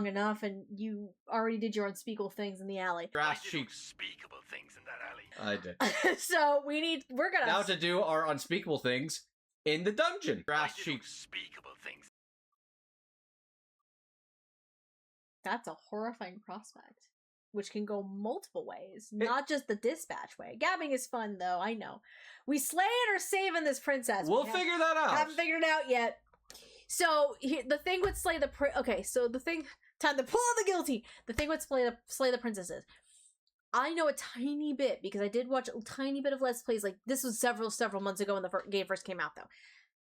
long enough, and you already did your unspeakable things in the alley. Grass cheeks. Unspeakable things in that alley. I did. So we're gonna now to do our unspeakable things in the dungeon. Grass cheeks. Unspeakable things. That's a horrifying prospect, which can go multiple ways, not just the dispatch way. Gabbing is fun, though, I know. We slay it or saving this princess. We'll figure that out. Haven't figured it out yet. So, the thing with slay the... Time to pull out the guilty! The thing with slay the princesses. I know a tiny bit, because I did watch a tiny bit of Let's Plays. Like, this was several months ago when the game first came out, though.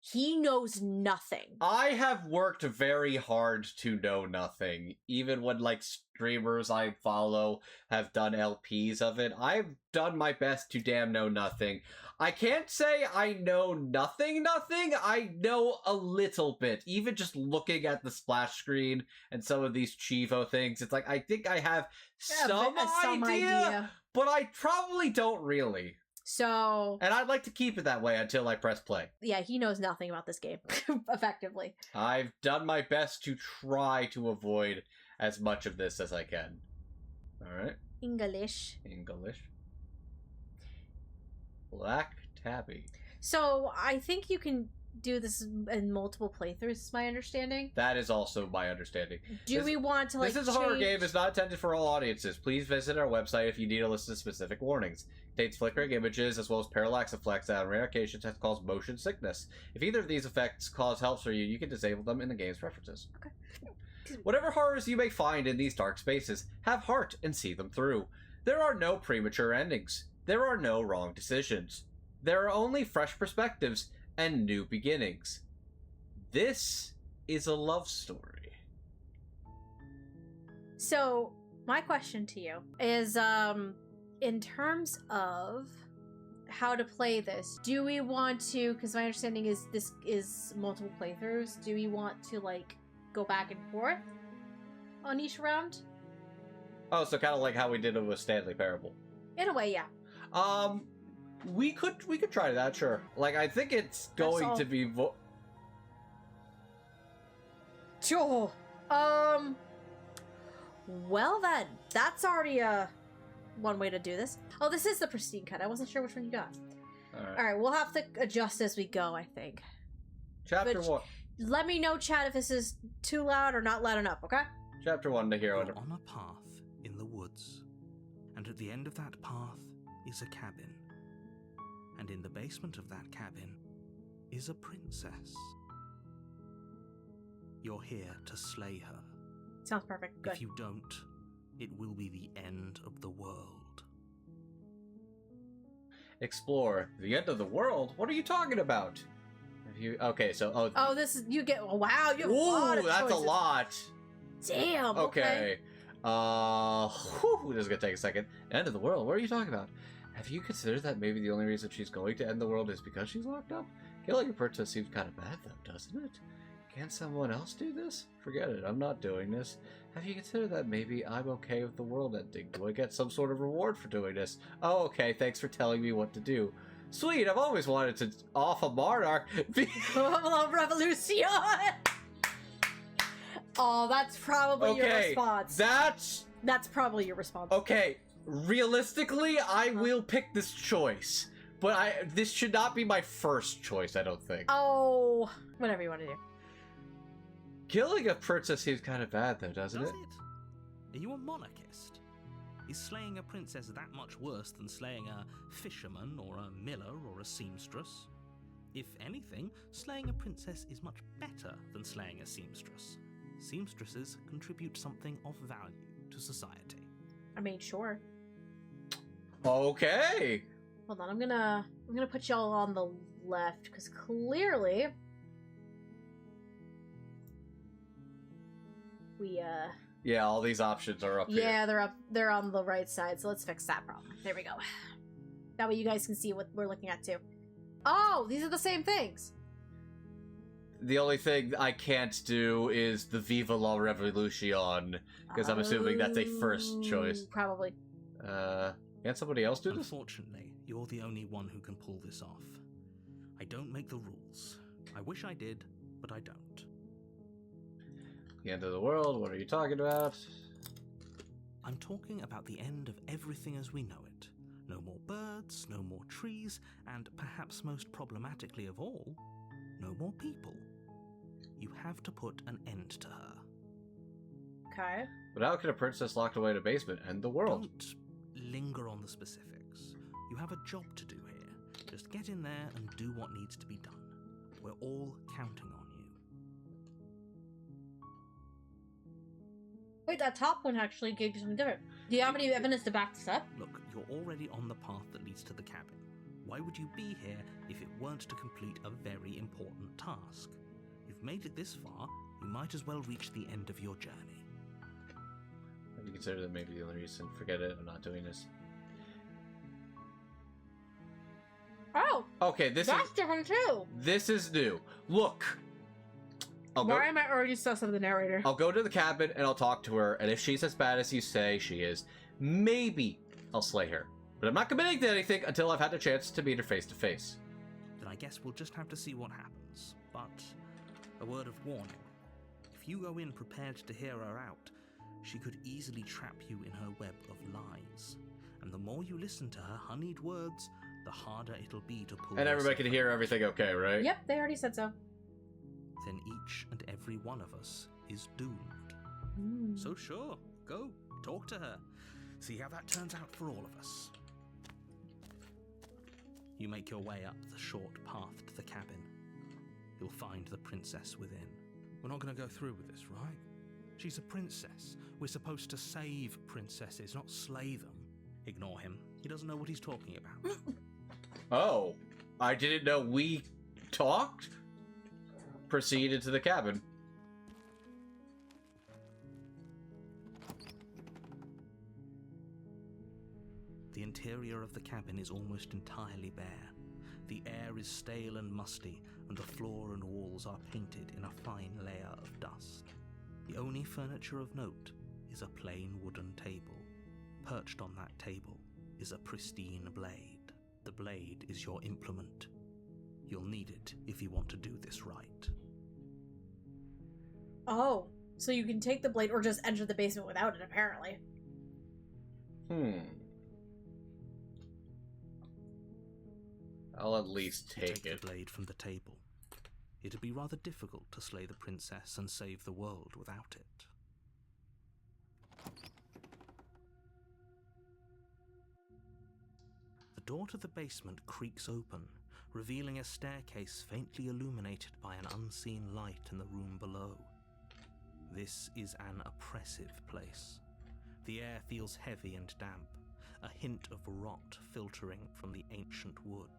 He knows nothing. I have worked very hard to know nothing. Even when, like, streamers I follow have done LPs of it, I've done my best to damn know nothing. I can't say I know nothing. I know a little bit. Even just looking at the splash screen and some of these Chivo things, it's like, I think I have some idea, but I probably don't really. So... And I'd like to keep it that way until I press play. Yeah, he knows nothing about this game, effectively. I've done my best to try to avoid as much of this as I can. Alright. English. Black Tabby. So, I think you can do this in multiple playthroughs, is my understanding. That is also my understanding. We want to, like, This is a horror game. It's not intended for all audiences. Please visit our website if you need to listen to specific warnings. It contains flickering images as well as parallax effects that on rare occasions has caused motion sickness. If either of these effects cause help for you, you can disable them in the game's preferences. Okay. Whatever horrors you may find in these dark spaces, have heart and see them through. There are no premature endings. There are no wrong decisions. There are only fresh perspectives and new beginnings. This is a love story. So, my question to you is, in terms of how to play this, do we want to, because my understanding is this is multiple playthroughs, do we want to, like, go back and forth on each round? Oh, so kind of like how we did it with Stanley Parable. In a way, yeah. We could try that, sure. Like, I think it's going to be Sure. Well then, that's already one way to do this. Oh, this is the pristine cut. I wasn't sure which one you got. Alright, we'll have to adjust as we go, I think. Chapter 1. Let me know, chat, if this is too loud or not loud enough, okay? Chapter 1, the hero. You're on a path in the woods, and at the end of that path is a cabin. And in the basement of that cabin is a princess. You're here to slay her. Sounds perfect. Good. If you don't, it will be the end of the world. Explore. The end of the world? What are you talking about? Okay, so... Oh, this is... You get... Oh, wow, you have a lot of that's choices. a lot. Damn, okay. This is gonna take a second. End of the world? What are you talking about? Have you considered that maybe the only reason she's going to end the world is because she's locked up? Killing a princess seems kind of bad, though, doesn't it? Can't someone else do this? Forget it, I'm not doing this. Have you considered that maybe I'm okay with the world ending? Do I get some sort of reward for doing this? Oh, okay, thanks for telling me what to do. Sweet, I've always wanted to off a monarch. Revolution! Oh, that's probably your response. That's probably your response. Okay, realistically, I will pick this choice. But this should not be my first choice, I don't think. Oh, whatever you want to do. Killing a princess seems kind of bad, though, doesn't it? Are you a monarchist? Is slaying a princess that much worse than slaying a fisherman or a miller or a seamstress? If anything, slaying a princess is much better than slaying a seamstress. Seamstresses contribute something of value to society. I mean, sure. Okay. Hold on, I'm gonna put y'all on the left because clearly we yeah, all these options are up here. Yeah, they're on the right side, so let's fix that problem. There we go. That way you guys can see what we're looking at too. Oh, these are the same things. The only thing I can't do is the Viva la Revolution, because I'm assuming that's a first choice. Probably. Can't somebody else do this? Unfortunately, you're the only one who can pull this off. I don't make the rules. I wish I did, but I don't. The end of the world? What are you talking about? I'm talking about the end of everything as we know it. No more birds, no more trees, and perhaps most problematically of all, no more people. You have to put an end to her. Okay. But how can a princess locked away in a basement end the world? Don't linger on the specifics. You have a job to do here. Just get in there and do what needs to be done. We're all counting on you. Wait, that top one actually gave you something different. Do you have any evidence to back this up? Look, you're already on the path that leads to the cabin. Why would you be here if it weren't to complete a very important task? You've made it this far, you might as well reach the end of your journey. Have you considered that maybe the only reason? Forget it, I'm not doing this. Oh, Okay, that's different too. This is new. Look! Why am I already sus of the narrator? I'll go to the cabin and I'll talk to her, and if she's as bad as you say she is, maybe I'll slay her. But I'm not committing to anything until I've had a chance to meet her face to face. Then I guess we'll just have to see what happens. But a word of warning. If you go in prepared to hear her out, she could easily trap you in her web of lies. And the more you listen to her honeyed words, the harder it'll be to pull. And everybody can hear everything okay, right? Yep, they already said so. Then each and every one of us is doomed. Mm. So sure, go, talk to her. See how that turns out for all of us. You make your way up the short path to the cabin. You'll find the princess within. We're not going to go through with this, right? She's a princess. We're supposed to save princesses, not slay them. Ignore him. He doesn't know what he's talking about. Oh, I didn't know we talked? Proceed into the cabin. The interior of the cabin is almost entirely bare. The air is stale and musty, and the floor and walls are painted in a fine layer of dust. The only furniture of note is a plain wooden table. Perched on that table is a pristine blade. The blade is your implement. You'll need it if you want to do this right. Oh, so you can take the blade or just enter the basement without it, apparently. I'll at least take You it. the blade from the table. It'd be rather difficult to slay the princess and save the world without it. The door to the basement creaks open, revealing a staircase faintly illuminated by an unseen light in the room below. This is an oppressive place. The air feels heavy and damp, a hint of rot filtering from the ancient wood.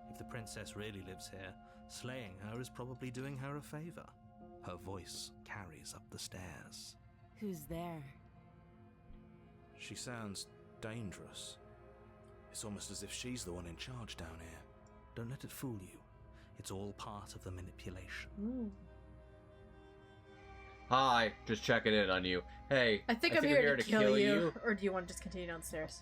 If the princess really lives here, slaying her is probably doing her a favor. Her voice carries up the stairs. Who's there? She sounds dangerous. It's almost as if she's the one in charge down here. Don't let it fool you. It's all part of the manipulation. Ooh. Hi, just checking in on you. Hey, I think I'm here to kill you. Or do you want to just continue downstairs?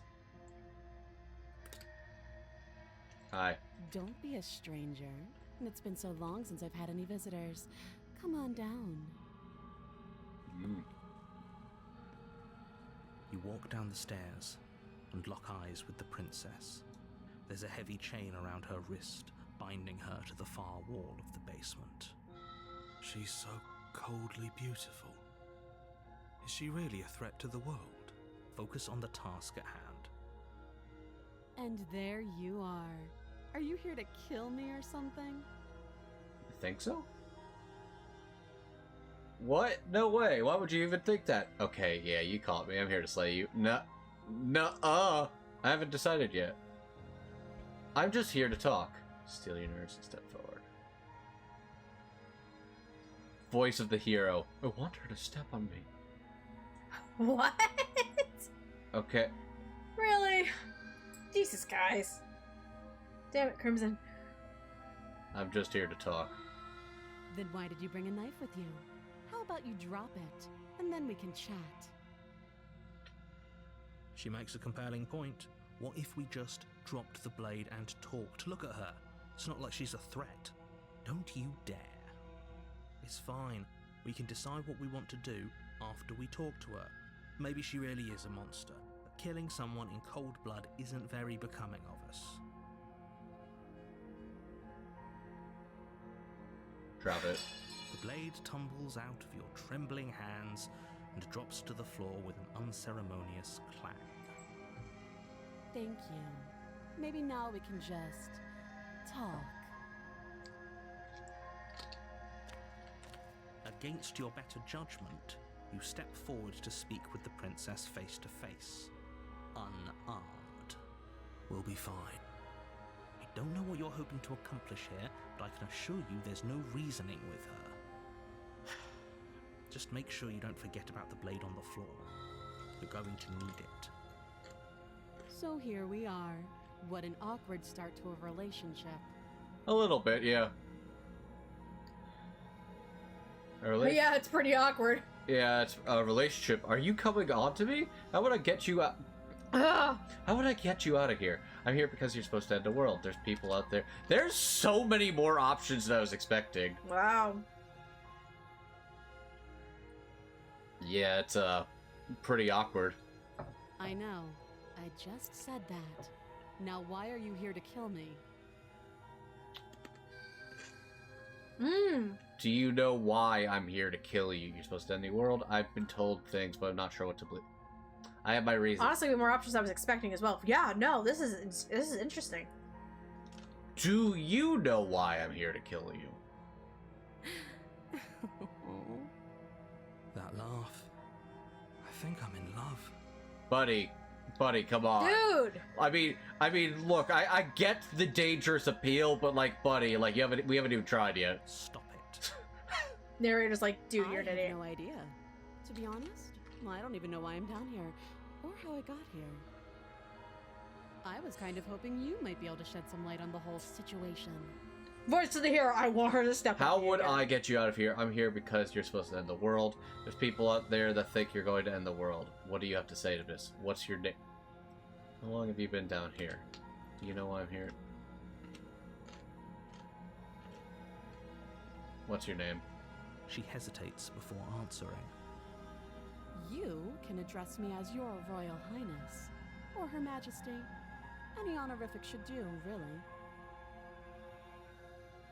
Hi. Don't be a stranger. And it's been so long since I've had any visitors. Come on down. You walk down the stairs and lock eyes with the princess. There's a heavy chain around her wrist, binding her to the far wall of the basement. She's so coldly beautiful. Is she really a threat to the world? Focus on the task at hand. And there you are. Are you here to kill me or something? You think so? What? No way. Why would you even think that? Okay, yeah, you caught me. I'm here to slay you. I haven't decided yet. I'm just here to talk. Steal your nerves and step forward. Voice of the hero. I want her to step on me. What? Okay. Really? Jesus, guys. Damn it, Crimson. I'm just here to talk. Then why did you bring a knife with you? How about you drop it, and then we can chat? She makes a compelling point. What if we just dropped the blade and talked? Look at her. It's not like she's a threat. Don't you dare. It's fine. We can decide what we want to do after we talk to her. Maybe she really is a monster, but killing someone in cold blood isn't very becoming of us. Drop it. The blade tumbles out of your trembling hands and drops to the floor with an unceremonious clang. Thank you. Maybe now we can just talk. Against your better judgment, you step forward to speak with the princess face to face, unarmed. We'll be fine. I don't know what you're hoping to accomplish here, but I can assure you there's no reasoning with her. Just make sure you don't forget about the blade on the floor. You're going to need it. So here we are. What an awkward start to a relationship. A little bit, yeah. Early? Yeah, it's pretty awkward. Yeah, it's a relationship. Are you coming on to me? How would I get you out? Ugh. How would I get you out of here? I'm here because you're supposed to end the world. There's people out there. There's so many more options than I was expecting. Wow. Yeah, it's pretty awkward. I know. I just said that. Now why are you here to kill me? Do you know why I'm here to kill you? You're supposed to end the world. I've been told things, but I'm not sure what to believe. I have my reasons. Honestly, more options than I was expecting as well. Yeah, no, this is interesting. Do you know why I'm here to kill you? That laugh. I think I'm in love. Buddy, come on. Dude! I mean, look, I get the dangerous appeal, but like, buddy, like we haven't even tried yet. Stop it. Narrator's like, dude, you're an I idiot. have no idea. To be honest, well, I don't even know why I'm down here, or how I got here. I was kind of hoping you might be able to shed some light on the whole situation. Voice to the hero, I want her to step How on me would again. I get you out of here? I'm here because you're supposed to end the world. There's people out there that think you're going to end the world. What do you have to say to this? What's your name? How long have you been down here? Do you know why I'm here? What's your name? She hesitates before answering. You can address me as your Royal Highness, or Her Majesty. Any honorific should do, really.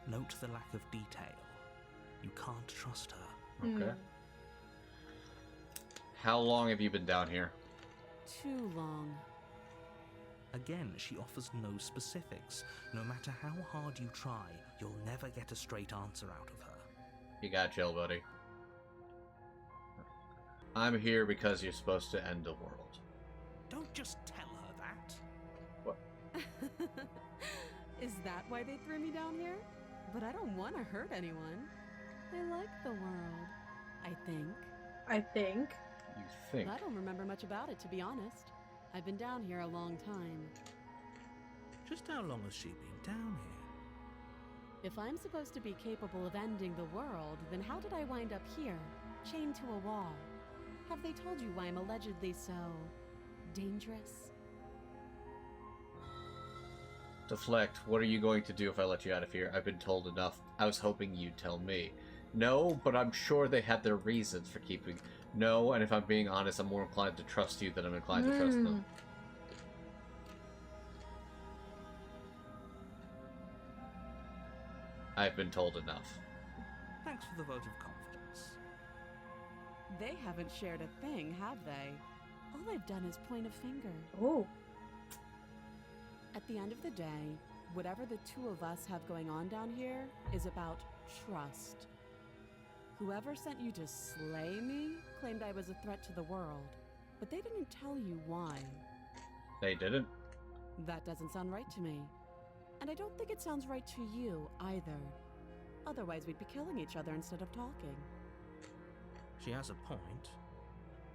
Note the lack of detail. You can't trust her. Okay. How long have you been down here? Too long. Again, she offers no specifics. No matter how hard you try, you'll never get a straight answer out of her. You gotta chill, buddy. I'm here because you're supposed to end the world. Don't just tell her that. What? Is that why they threw me down here? But I don't want to hurt anyone. I like the world, I think. I think. You think? I don't remember much about it, to be honest. I've been down here a long time. Just how long has she been down here? If I'm supposed to be capable of ending the world, then how did I wind up here, chained to a wall? Have they told you why I'm allegedly so dangerous? Deflect, what are you going to do if I let you out of here? I've been told enough. I was hoping you'd tell me. No, but I'm sure they have their reasons for keeping... No, and if I'm being honest, I'm more inclined to trust you than I'm inclined to trust them. I've been told enough. Thanks for the vote of confidence. They haven't shared a thing, have they? All they've done is point a finger. Oh. At the end of the day, whatever the two of us have going on down here is about trust. Whoever sent you to slay me claimed I was a threat to the world, but they didn't tell you why. They didn't? That doesn't sound right to me. And I don't think it sounds right to you either. Otherwise, we'd be killing each other instead of talking. She has a point.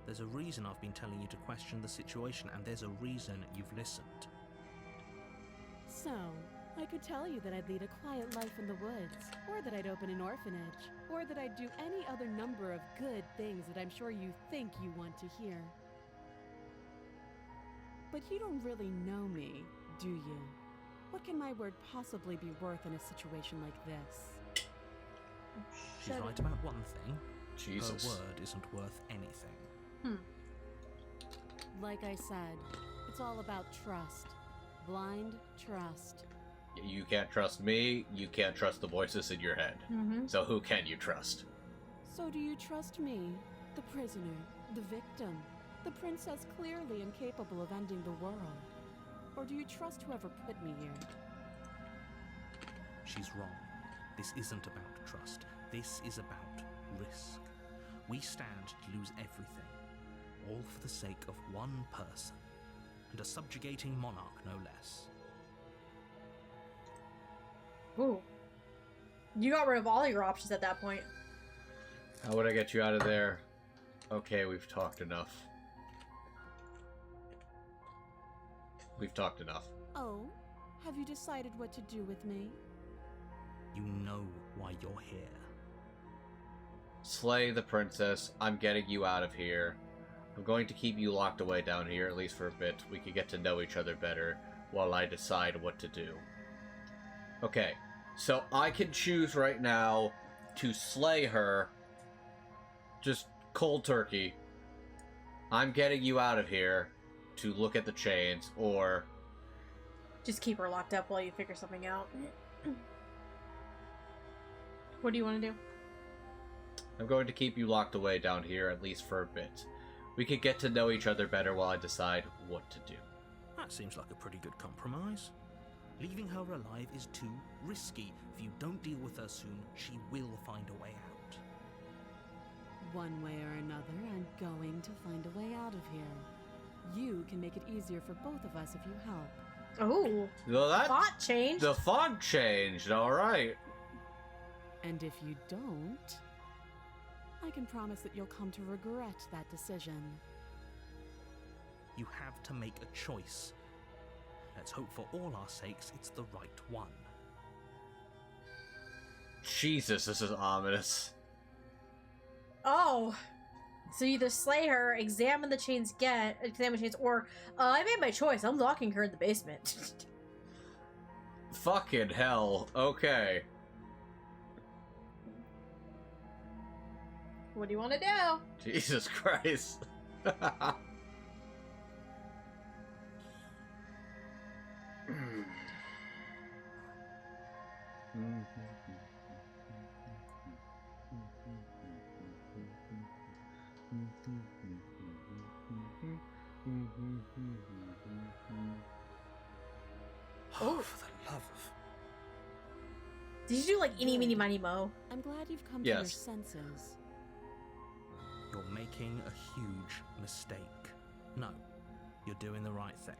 There's a reason I've been telling you to question the situation, and there's a reason you've listened. So, I could tell you that I'd lead a quiet life in the woods, or that I'd open an orphanage, or that I'd do any other number of good things that I'm sure you think you want to hear. But you don't really know me, do you? What can my word possibly be worth in a situation like this? She's right about one thing. Jesus. Her word isn't worth anything. Like I said, it's all about trust. Blind trust. You can't trust me, you can't trust the voices in your head. So who can you trust? So do you trust me, the prisoner, the victim, the princess clearly incapable of ending the world? Or do you trust whoever put me here? She's wrong. This isn't about trust. This is about risk. We stand to lose everything, all for the sake of one person, and a subjugating monarch no less. Ooh. You got rid of all your options at that point. How would I get you out of there? Okay, we've talked enough. We've talked enough. Oh, have you decided what to do with me? You know why you're here. Slay the princess. I'm getting you out of here. I'm going to keep you locked away down here, at least for a bit. We can get to know each other better while I decide what to do. Okay, so I can choose right now to slay her. Just cold turkey. I'm getting you out of here to look at the chains, or... Just keep her locked up while you figure something out. What do you want to do? I'm going to keep you locked away down here, at least for a bit. We could get to know each other better while I decide what to do. That seems like a pretty good compromise. Leaving her alive is too risky. If you don't deal with her soon, she will find a way out. One way or another, I'm going to find a way out of here. You can make it easier for both of us if you help. Oh, Well, that... thought change. The font changed, alright. And if you don't, I can promise that you'll come to regret that decision. You have to make a choice. Let's hope for all our sakes it's the right one. Jesus, this is ominous. Oh, so either slay her, examine the chains, or I made my choice. I'm locking her in the basement. Fucking hell. Okay. What do you want to do? Jesus Christ. Oh, for the love of... Did you do like eeny, meeny, miny, mo? I'm glad you've come to Yes. your senses. You're making a huge mistake. No, you're doing the right thing.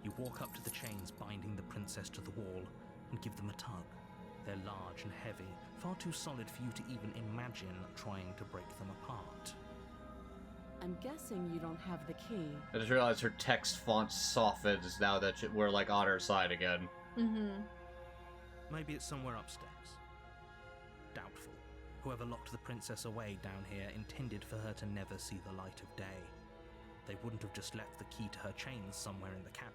You walk up to the chains binding the princess to the wall and give them a tug. They're large and heavy, far too solid for you to even imagine trying to break them apart. I'm guessing you don't have the key. I just realized her text font softens now that we're like on her side again. Mm-hmm. Maybe it's somewhere upstairs. Doubtful. Whoever locked the princess away down here intended for her to never see the light of day. They wouldn't have just left the key to her chains somewhere in the cabin.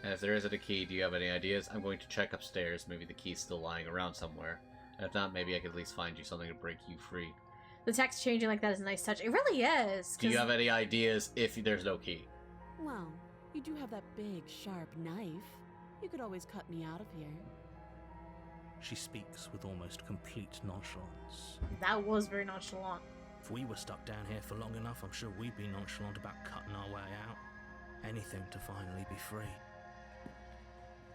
And if there isn't a key, do you have any ideas? I'm going to check upstairs. Maybe the key's still lying around somewhere. And if not, maybe I could at least find you something to break you free. The text changing like that is a nice touch. It really is. Do you have any ideas if there's no key? Well, you do have that big, sharp knife. You could always cut me out of here. She speaks with almost complete nonchalance. That was very nonchalant. If we were stuck down here for long enough, I'm sure we'd be nonchalant about cutting our way out. Anything to finally be free.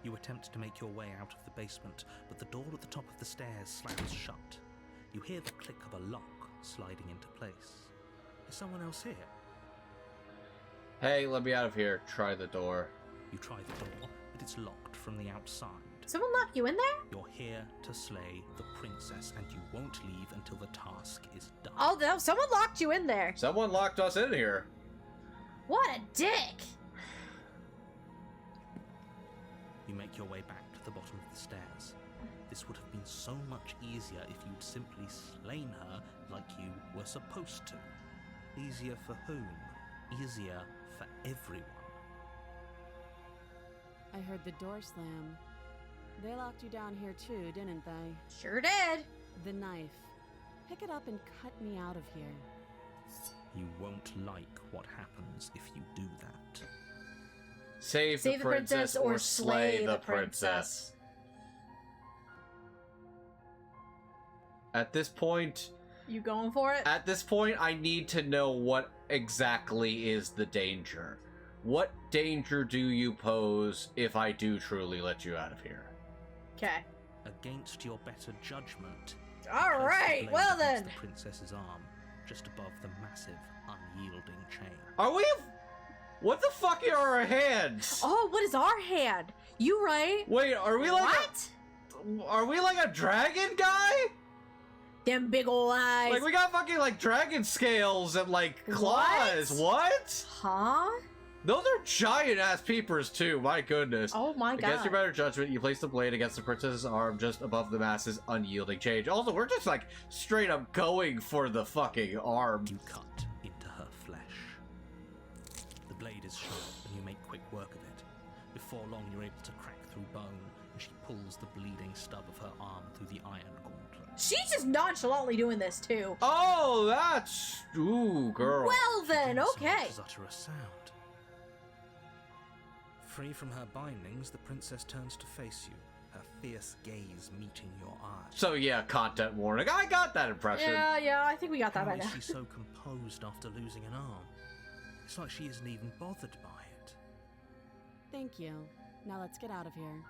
You attempt to make your way out of the basement, but the door at the top of the stairs slams shut. You hear the click of a lock sliding into place. Is someone else here? Hey, let me out of here. Try the door. You try the door, but it's locked from the outside. Someone lock you in there? You're here to slay the princess, and you won't leave until the task is done. Oh, no, someone locked you in there. Someone locked us in here. What a dick. You make your way back to the bottom of the stairs. This would have been so much easier if you'd simply slain her like you were supposed to. Easier for whom? Easier for everyone. I heard the door slam. They locked you down here too, didn't they? Sure did. The knife. Pick it up and cut me out of here. You won't like what happens if you do that. Save the princess or slay the princess. At this point, You going for it? I need to know what exactly is the danger. What danger do you pose if I do truly let you out of here? Okay. Against your better judgment. All place the right. blade Well against then. the princess's arm, just above the massive, unyielding chain. Are we? What the fuck are our hands? Oh, what is our hand? You right? Wait, are we like what? Are we like a dragon guy? Them big ol' eyes. Like we got fucking like dragon scales and like claws. What? Huh? Those are giant ass peepers too. My goodness. Oh my god. Against your better judgment, you place the blade against the princess's arm just above the mass's unyielding chain. Also, we're just like straight up going for the fucking arm. You cut into her flesh. The blade is sharp and you make quick work of it. Before long, you're able to crack through bone, and she pulls the bleeding stub of her arm through the iron gauntlet. She's just nonchalantly doing this too. Oh, that's... Ooh, girl. Well then, So okay. much as utter a sound. Free from her bindings, the princess turns to face you, her fierce gaze meeting your eyes. So yeah, content warning. I got that impression. Yeah, I think we got that How by is now. she so composed after losing an arm? It's like she isn't even bothered by it. Thank you. Now let's get out of here.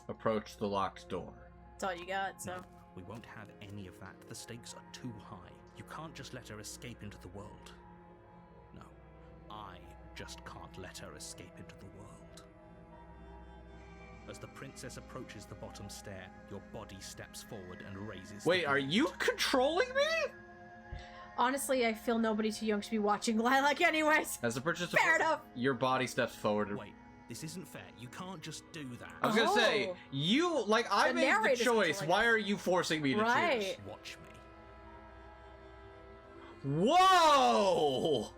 Approach the locked door. That's all you got, so. No, we won't have any of that. The stakes are too high. You can't just let her escape into the world. No, I just can't let her escape into the world. As the princess approaches the bottom stair, your body steps forward and raises. Wait, the are blade. you controlling me? Honestly, I feel nobody too young to be watching Lilac anyways. As the princess Fair enough. your body steps forward. Wait, this isn't fair. You can't just do that. I was gonna say, Oh. you, like, I The made the narrator's choice. controlling Why us. are you forcing me to Right. choose? Watch me. Whoa!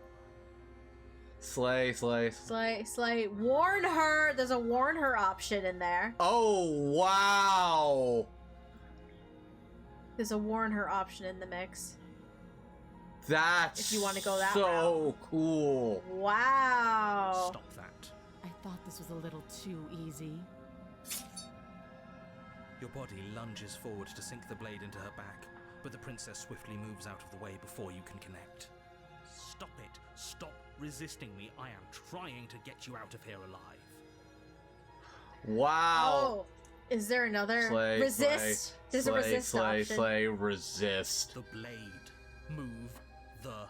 Slay. Slay. Warn her. There's a warn her option in there. Oh, wow. There's a warn her option in the mix. That's If you wanna go that so cool. Wow. Stop that. I thought this was a little too easy. Your body lunges forward to sink the blade into her back, but the princess swiftly moves out of the way before you can connect. Stop it. Stop resisting me. I am trying to get you out of here alive. Wow. Oh. Is there another Slay, resist? There's a resist option. slay, resist. The blade. Move the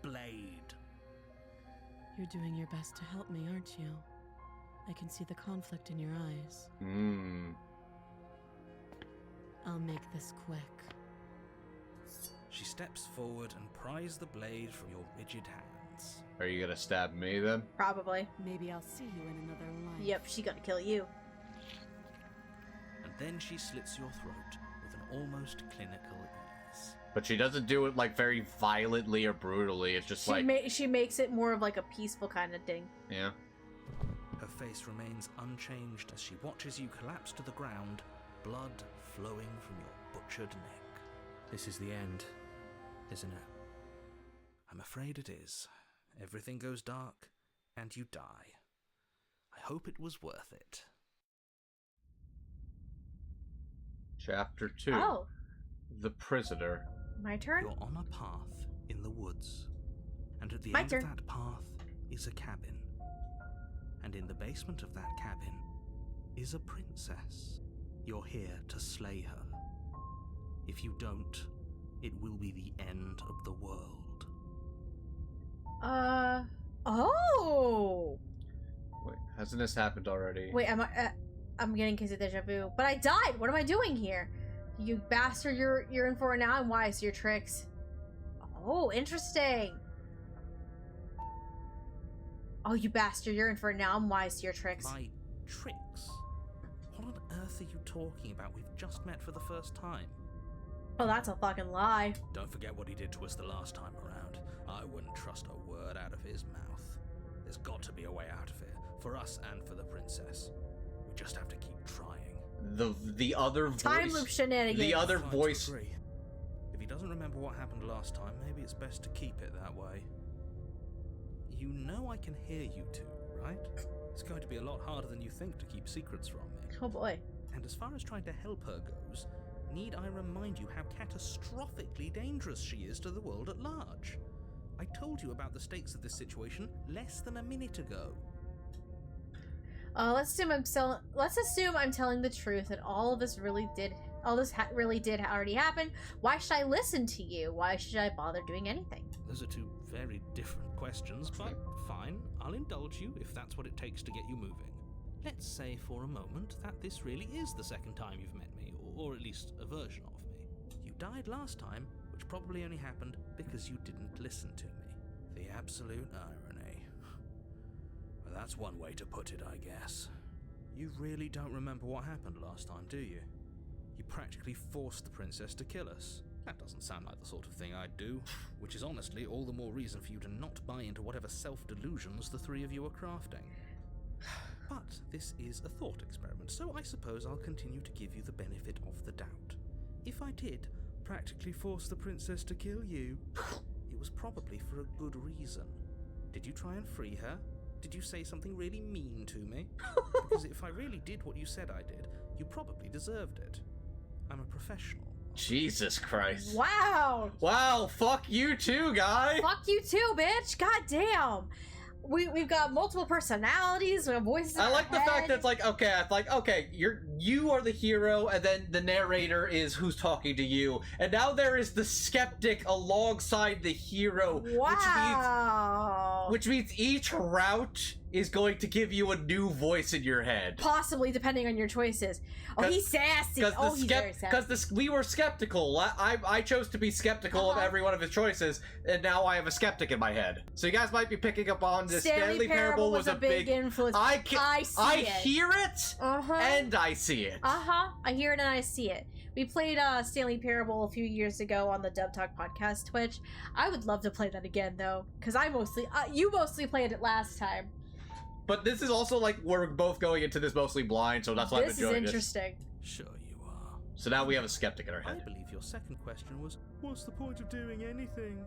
blade. You're doing your best to help me, aren't you? I can see the conflict in your eyes. I'll make this quick. She steps forward and pries the blade from your rigid hands. Are you gonna stab me then? Probably. Maybe I'll see you in another life. Yep, she's gonna kill you. And then she slits your throat with an almost clinical ease. But she doesn't do it like very violently or brutally. It's just She makes it more of like a peaceful kind of thing. yeah. Her face remains unchanged as she watches you collapse to the ground, blood flowing from your butchered neck. This is the end, isn't it? I'm afraid it is. Everything goes dark, and you die. I hope it was worth it. Chapter 2. Oh, The Prisoner. my turn? You're on a path in the woods, and at the My end turn. of that path is a cabin. And in the basement of that cabin is a princess. You're here to slay her. If you don't, it will be the end of the world. Oh! Wait, hasn't this happened already? Wait, I'm getting case of deja vu. But I died! What am I doing here? You bastard, you're in for it now, and wise to your tricks. Oh, interesting. Oh, you bastard, you're in for it now, I'm wise to your tricks. My tricks? What on earth are you talking about? We've just met for the first time. Oh, that's a fucking lie. Don't forget what he did to us the last time around. I wouldn't trust a word out of his mouth. There's got to be a way out of here, for us and for the princess. We just have to keep trying. the other Time voice, loop shenanigans. the other Inclined to voice. agree. If he doesn't remember what happened last time, maybe it's best to keep it that way. You know I can hear you two, right? It's going to be a lot harder than you think to keep secrets from me. Oh boy. And as far as trying to help her goes, need I remind you how catastrophically dangerous she is to the world at large? I told you about the stakes of this situation less than a minute ago. Let's assume I'm telling the truth and all this really did already happen. Why should I listen to you? Why should I bother doing anything? Those are two very different questions, but fine, I'll indulge you if that's what it takes to get you moving. Let's say for a moment that this really is the second time you've met me, or at least a version of me. You died last time, which probably only happened because you didn't listen to me. The absolute irony. Well, that's one way to put it, I guess. You really don't remember what happened last time, do you? You practically forced the princess to kill us. That doesn't sound like the sort of thing I'd do, which is honestly all the more reason for you to not buy into whatever self-delusions the three of you are crafting. But this is a thought experiment, so I suppose I'll continue to give you the benefit of the doubt. If I did practically force the princess to kill you, it was probably for a good reason. Did you try and free her? Did you say something really mean to me? Because if I really did what you said I did, you probably deserved it. I'm a professional. Jesus Christ. Wow. Wow, fuck you too, guy. Fuck you too, bitch. God damn. We've got multiple personalities. We have voices. I in like our the fact head. that it's like, okay, you are the hero, and then the narrator is who's talking to you, and now there is the skeptic alongside the hero, Wow. which means each route is going to give you a new voice in your head. Possibly, depending on your choices. Oh, he's sassy. Because He's very sassy. we were skeptical. I chose to be skeptical of every one of his choices, and now I have a skeptic in my head. So you guys might be picking up on this. Stanley Parable was a big influence. I hear it, and I see it. I hear it and I see it. We played Stanley Parable a few years ago on the Dub Talk podcast Twitch. I would love to play that again though, because you mostly played it last time. But this is also like we're both going into this mostly blind, so that's why I'm enjoying This is interesting. Sure you are. So now we have a skeptic in our I head. believe your second question was, what's the point of doing anything?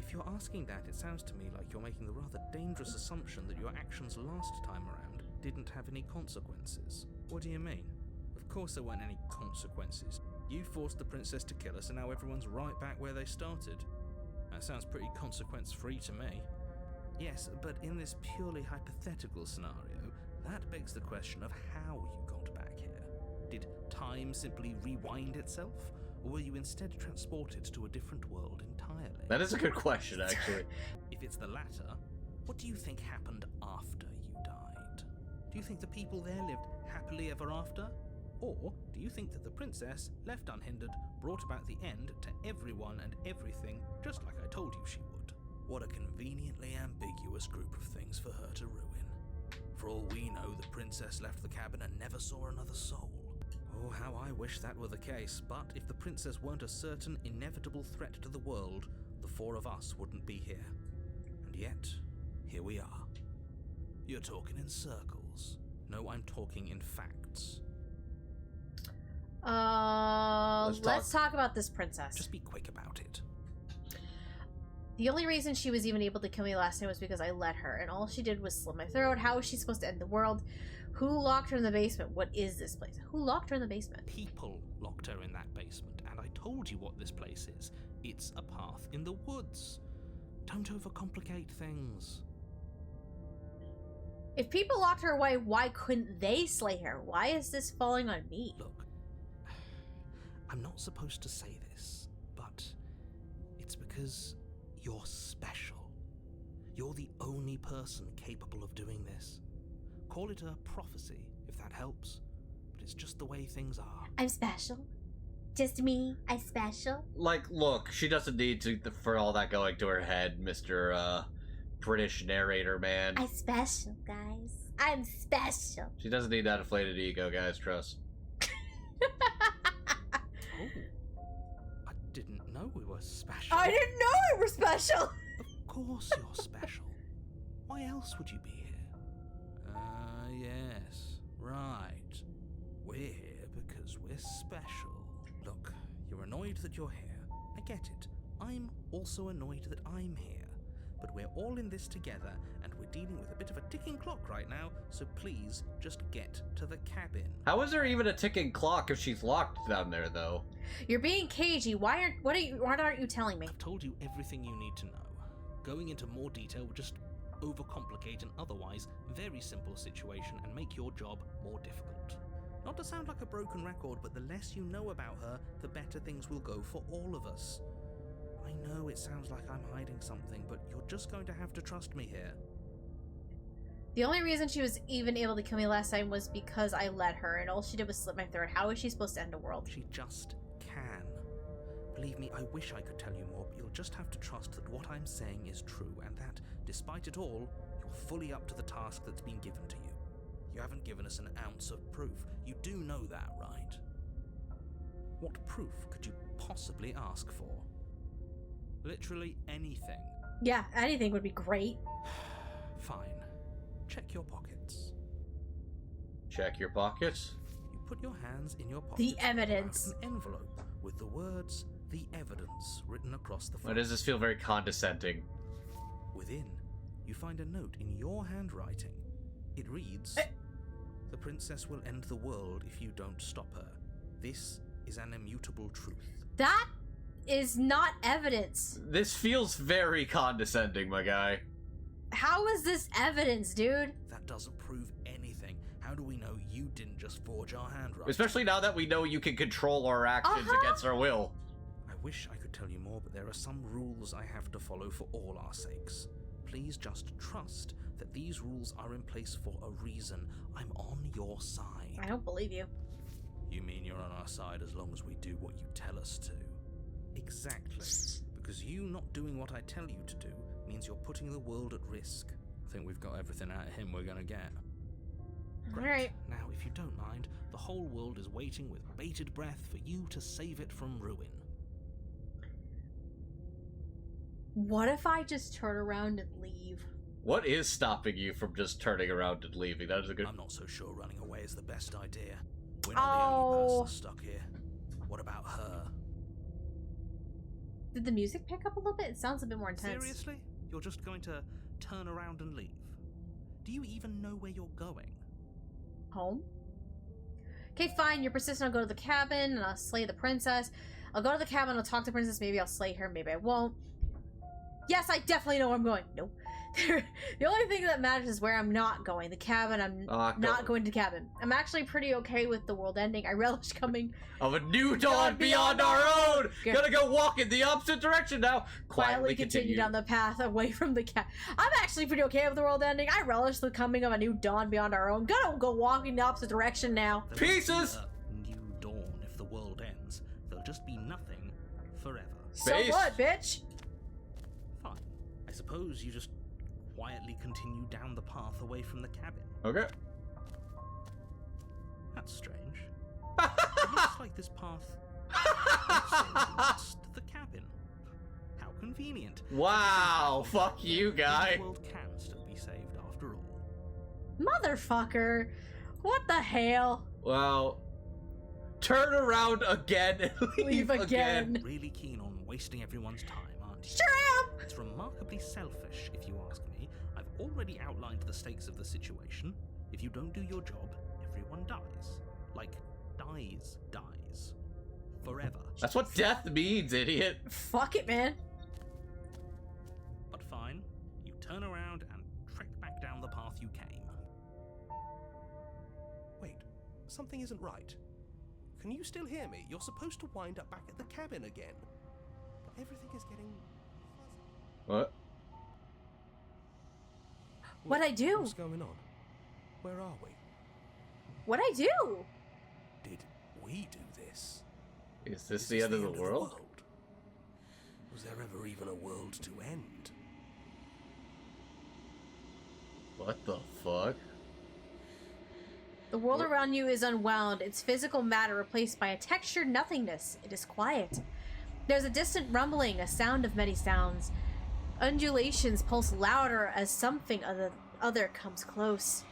If you're asking that, it sounds to me like you're making the rather dangerous assumption that your actions last time around didn't have any consequences. What do you mean? Of course there weren't any consequences. You forced the princess to kill us and now everyone's right back where they started. That sounds pretty consequence-free to me. Yes, but in this purely hypothetical scenario, that begs the question of how you got back here. Did time simply rewind itself, or were you instead transported to a different world entirely? That is a good question, actually. If it's the latter, what do you think happened after you died? Do you think the people there lived happily ever after? Or do you think that the princess, left unhindered, brought about the end to everyone and everything, just like I told you she would? What a conveniently ambiguous group of things for her to ruin. For all we know, the princess left the cabin and never saw another soul. Oh, how I wish that were the case, but if the princess weren't a certain, inevitable threat to the world, the four of us wouldn't be here. And yet, here we are. You're talking in circles. No, I'm talking in facts. Let's talk about this princess. Just be quick about it. The only reason she was even able to kill me last time was because I let her, and all she did was slit my throat. How is she supposed to end the world? Who locked her in the basement? What is this place? Who locked her in the basement? People locked her in that basement, and I told you what this place is. It's a path in the woods. Don't overcomplicate things. If people locked her away, why couldn't they slay her? Why is this falling on me? Look, I'm not supposed to say this, but it's because you're special. You're the only person capable of doing this. Call it a prophecy, if that helps, but it's just the way things are. I'm special. Just me. I'm special. Like, look, she doesn't need to for all that going to her head, Mr. British narrator man. I'm special, guys. I'm special. She doesn't need that inflated ego, guys, trust. Oh, I didn't know we were special. I didn't know we were special. Of course you're special. Why else would you be here? Yes, right. We're here annoyed that you're here. I get it. I'm also annoyed that I'm here. But we're all in this together, and we're dealing with a bit of a ticking clock right now, so please just get to the cabin. How is there even a ticking clock if she's locked down there, though? You're being cagey. Why aren't you telling me? I've told you everything you need to know. Going into more detail would just overcomplicate an otherwise very simple situation and make your job more difficult. Not to sound like a broken record, but the less you know about her, the better things will go for all of us. I know it sounds like I'm hiding something, but you're just going to have to trust me here. The only reason she was even able to kill me last time was because I let her, and all she did was slit my throat. How is she supposed to end a world? She just can. Believe me, I wish I could tell you more, but you'll just have to trust that what I'm saying is true, and that, despite it all, you're fully up to the task that's been given to you. You haven't given us an ounce of proof. You do know that, right? What proof could you possibly ask for? Literally anything. Yeah, anything would be great. Fine. Check your pockets. Check your pockets. You put your hands in your pockets. The evidence. An envelope with the words "The Evidence" written across the Why front. does this feel very condescending? Within, you find a note in your handwriting. It reads, "The princess will end the world if you don't stop her. This is an immutable truth." That is not evidence. This feels very condescending, my guy. How is this evidence, dude? That doesn't prove anything. How do we know you didn't just forge our handwriting? Especially now that we know you can control our actions against our will. I wish I could tell you more, but there are some rules I have to follow for all our sakes. Please just trust that these rules are in place for a reason. I'm on your side. I don't believe you. You mean you're on our side as long as we do what you tell us to? Exactly. Because you not doing what I tell you to do means you're putting the world at risk. I think we've got everything out of him we're gonna get. Alright. Now, if you don't mind, the whole world is waiting with bated breath for you to save it from ruin. What if I just turn around and leave? What is stopping you from just turning around and leaving? That is a good... I'm not so sure running away is the best idea. We're not the only person stuck here. What about her? Did the music pick up a little bit? It sounds a bit more intense. Seriously? You're just going to turn around and leave? Do you even know where you're going? Home? Okay, fine. You're persistent. I'll go to the cabin and I'll slay the princess. I'll go to the cabin, I'll talk to the princess. Maybe I'll slay her, maybe I won't. Yes, I definitely know where I'm going. Nope. The only thing that matters is where I'm not going. The cabin, I'm not going to the cabin. I'm actually pretty okay with the world ending. I relish coming of a new dawn beyond our own! Gonna go walk in the opposite direction now. Quietly continue down the path away from the cabin. I'm actually pretty okay with the world ending. I relish the coming of a new dawn beyond our own. Gonna go walk in the opposite direction now. There Pieces! won't be a new dawn if the world ends. There'll just be nothing forever. So Base. what, bitch? Fine. I suppose you just quietly continue down the path away from the cabin. Okay. That's strange. It looks like this path past the cabin. How convenient. Wow, fuck you, guy. The world can still be saved after all. Motherfucker. What the hell? Well, turn around again and leave again. Really keen on wasting everyone's time, aren't you? Sure am! It's remarkably selfish, if you ask me. I've already outlined the stakes of the situation. If you don't do your job, everyone dies. Like, dies. Forever. That's what death means, idiot. Fuck it, man. But fine, you turn around and trek back down the path you came. Wait, something isn't right. Can you still hear me? You're supposed to wind up back at the cabin again. But everything is getting fuzzy. What? What'd I do? What's going on? Where are we? What'd I do? Did we do this? Is this the end of the world? Was there ever even a world to end? What the fuck? The world around you is unwound, its physical matter replaced by a textured nothingness. It is quiet. There's a distant rumbling, a sound of many sounds. Undulations pulse louder as something other comes close.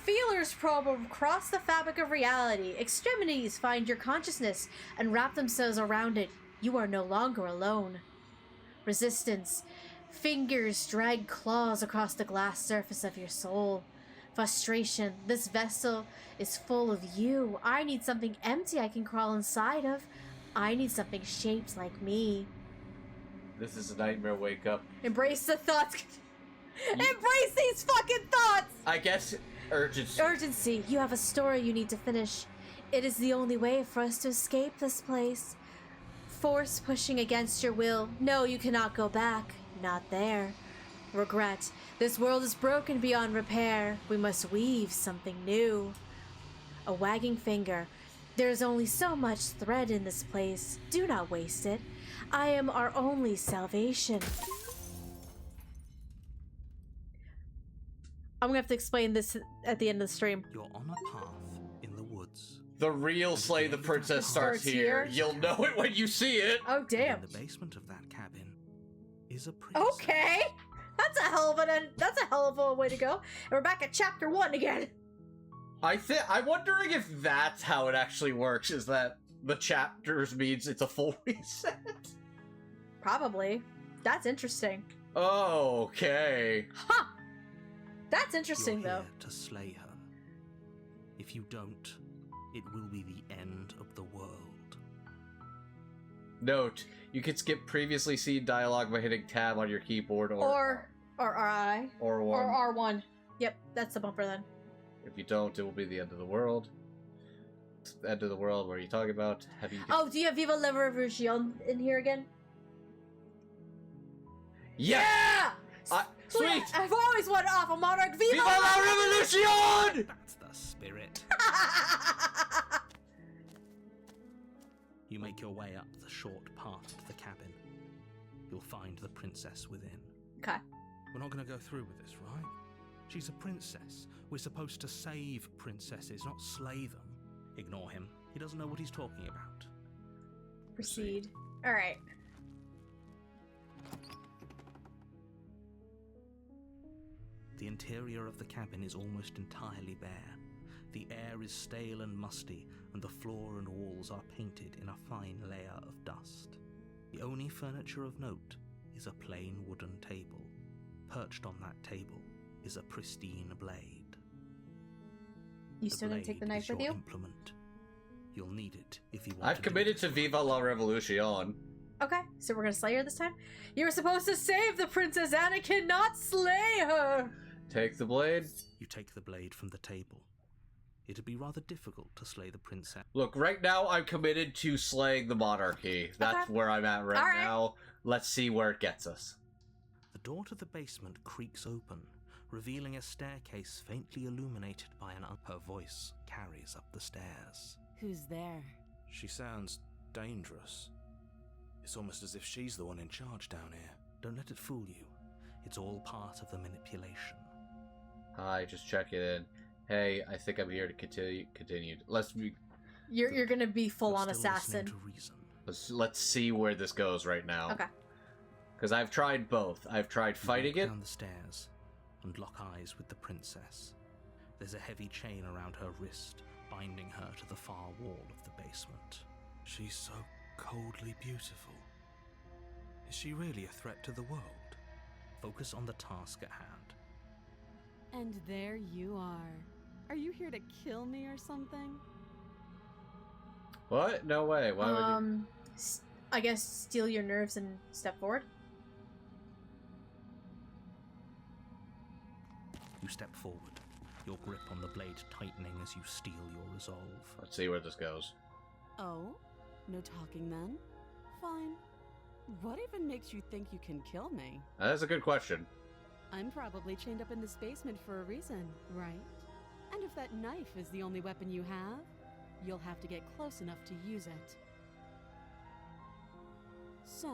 Feelers Force probe will cross the fabric of reality. Extremities find your consciousness and wrap themselves around it. You are no longer alone. Resistance. Fingers drag claws across the glass surface of your soul. Frustration. This vessel is full of you. I need something empty I can crawl inside of. I need something shaped like me. This is a nightmare. Wake up. Embrace the thoughts. Embrace these fucking thoughts! I guess urgency. Urgency. You have a story you need to finish. It is the only way for us to escape this place. Force pushing against your will. No, you cannot go back. Not there. Regret. This world is broken beyond repair. We must weave something new. A wagging finger. There is only so much thread in this place. Do not waste it. I am our only salvation. I'm gonna have to explain this at the end of the stream. You're on a path in the woods. The real Slay the Princess starts here. You'll know it when you see it. Oh damn! In the basement of that cabin is a princess. Okay, that's a hell of a way to go. And we're back at chapter 1 again. I'm wondering if that's how it actually works. Is that the chapters means it's a full reset? Probably. That's interesting. Okay. Huh. That's interesting, You're though. here to slay her. If you don't, it will be the end of the world. Note: you can skip previously seen dialogue by hitting tab on your keyboard or R1. Or R1. Yep, that's the bumper then. If you don't, it will be the end of the world. It's the end of the world. What are you talking about? Have you? Oh, do you have Viva la Revolution in here again? Yeah! Sweet! I've always wanted off a monarch. Viva, Viva la Revolution! That's the spirit. You make your way up the short path to the cabin. You'll find the princess within. Okay. We're not going to go through with this, right? She's a princess. We're supposed to save princesses, not slay them. Ignore him. He doesn't know what he's talking about. Proceed. Alright. The interior of the cabin is almost entirely bare. The air is stale and musty, and the floor and walls are painted in a fine layer of dust. The only furniture of note is a plain wooden table. Perched on that table is a pristine blade. You still gonna take the knife with you? Implement. You'll need it if you want I've committed to Viva la Revolution. Okay, so we're gonna slay her this time? You were supposed to save the Princess Anakin, not slay her! Take the blade. You take the blade from the table. It'd be rather difficult to slay the princess. Look, right now I'm committed to slaying the monarchy. That's Okay. where I'm at right Alright. now. Let's see where it gets us. The door to the basement creaks open, revealing a staircase faintly illuminated by her voice carries up the stairs. Who's there? She sounds dangerous. It's almost as if she's the one in charge down here. Don't let it fool you. It's all part of the manipulation. Hi, just checking in. Hey, I think I'm here to continue. You're gonna be full-on You're still assassin. listening to reason. Let's see where this goes right now. Okay. Because I've tried both. I've tried You fighting walk it. down the stairs and lock eyes with the princess. There's a heavy chain around her wrist, binding her to the far wall of the basement. She's so coldly beautiful. Is she really a threat to the world? Focus on the task at hand. And there you are. Are you here to kill me or something? What? No way. Why would you? I guess steal your nerves and step forward. You step forward, your grip on the blade tightening as you steel your resolve. Let's see where this goes. Oh? No talking then? Fine. What even makes you think you can kill me? That's a good question. I'm probably chained up in this basement for a reason, right? And if that knife is the only weapon you have, you'll have to get close enough to use it. So,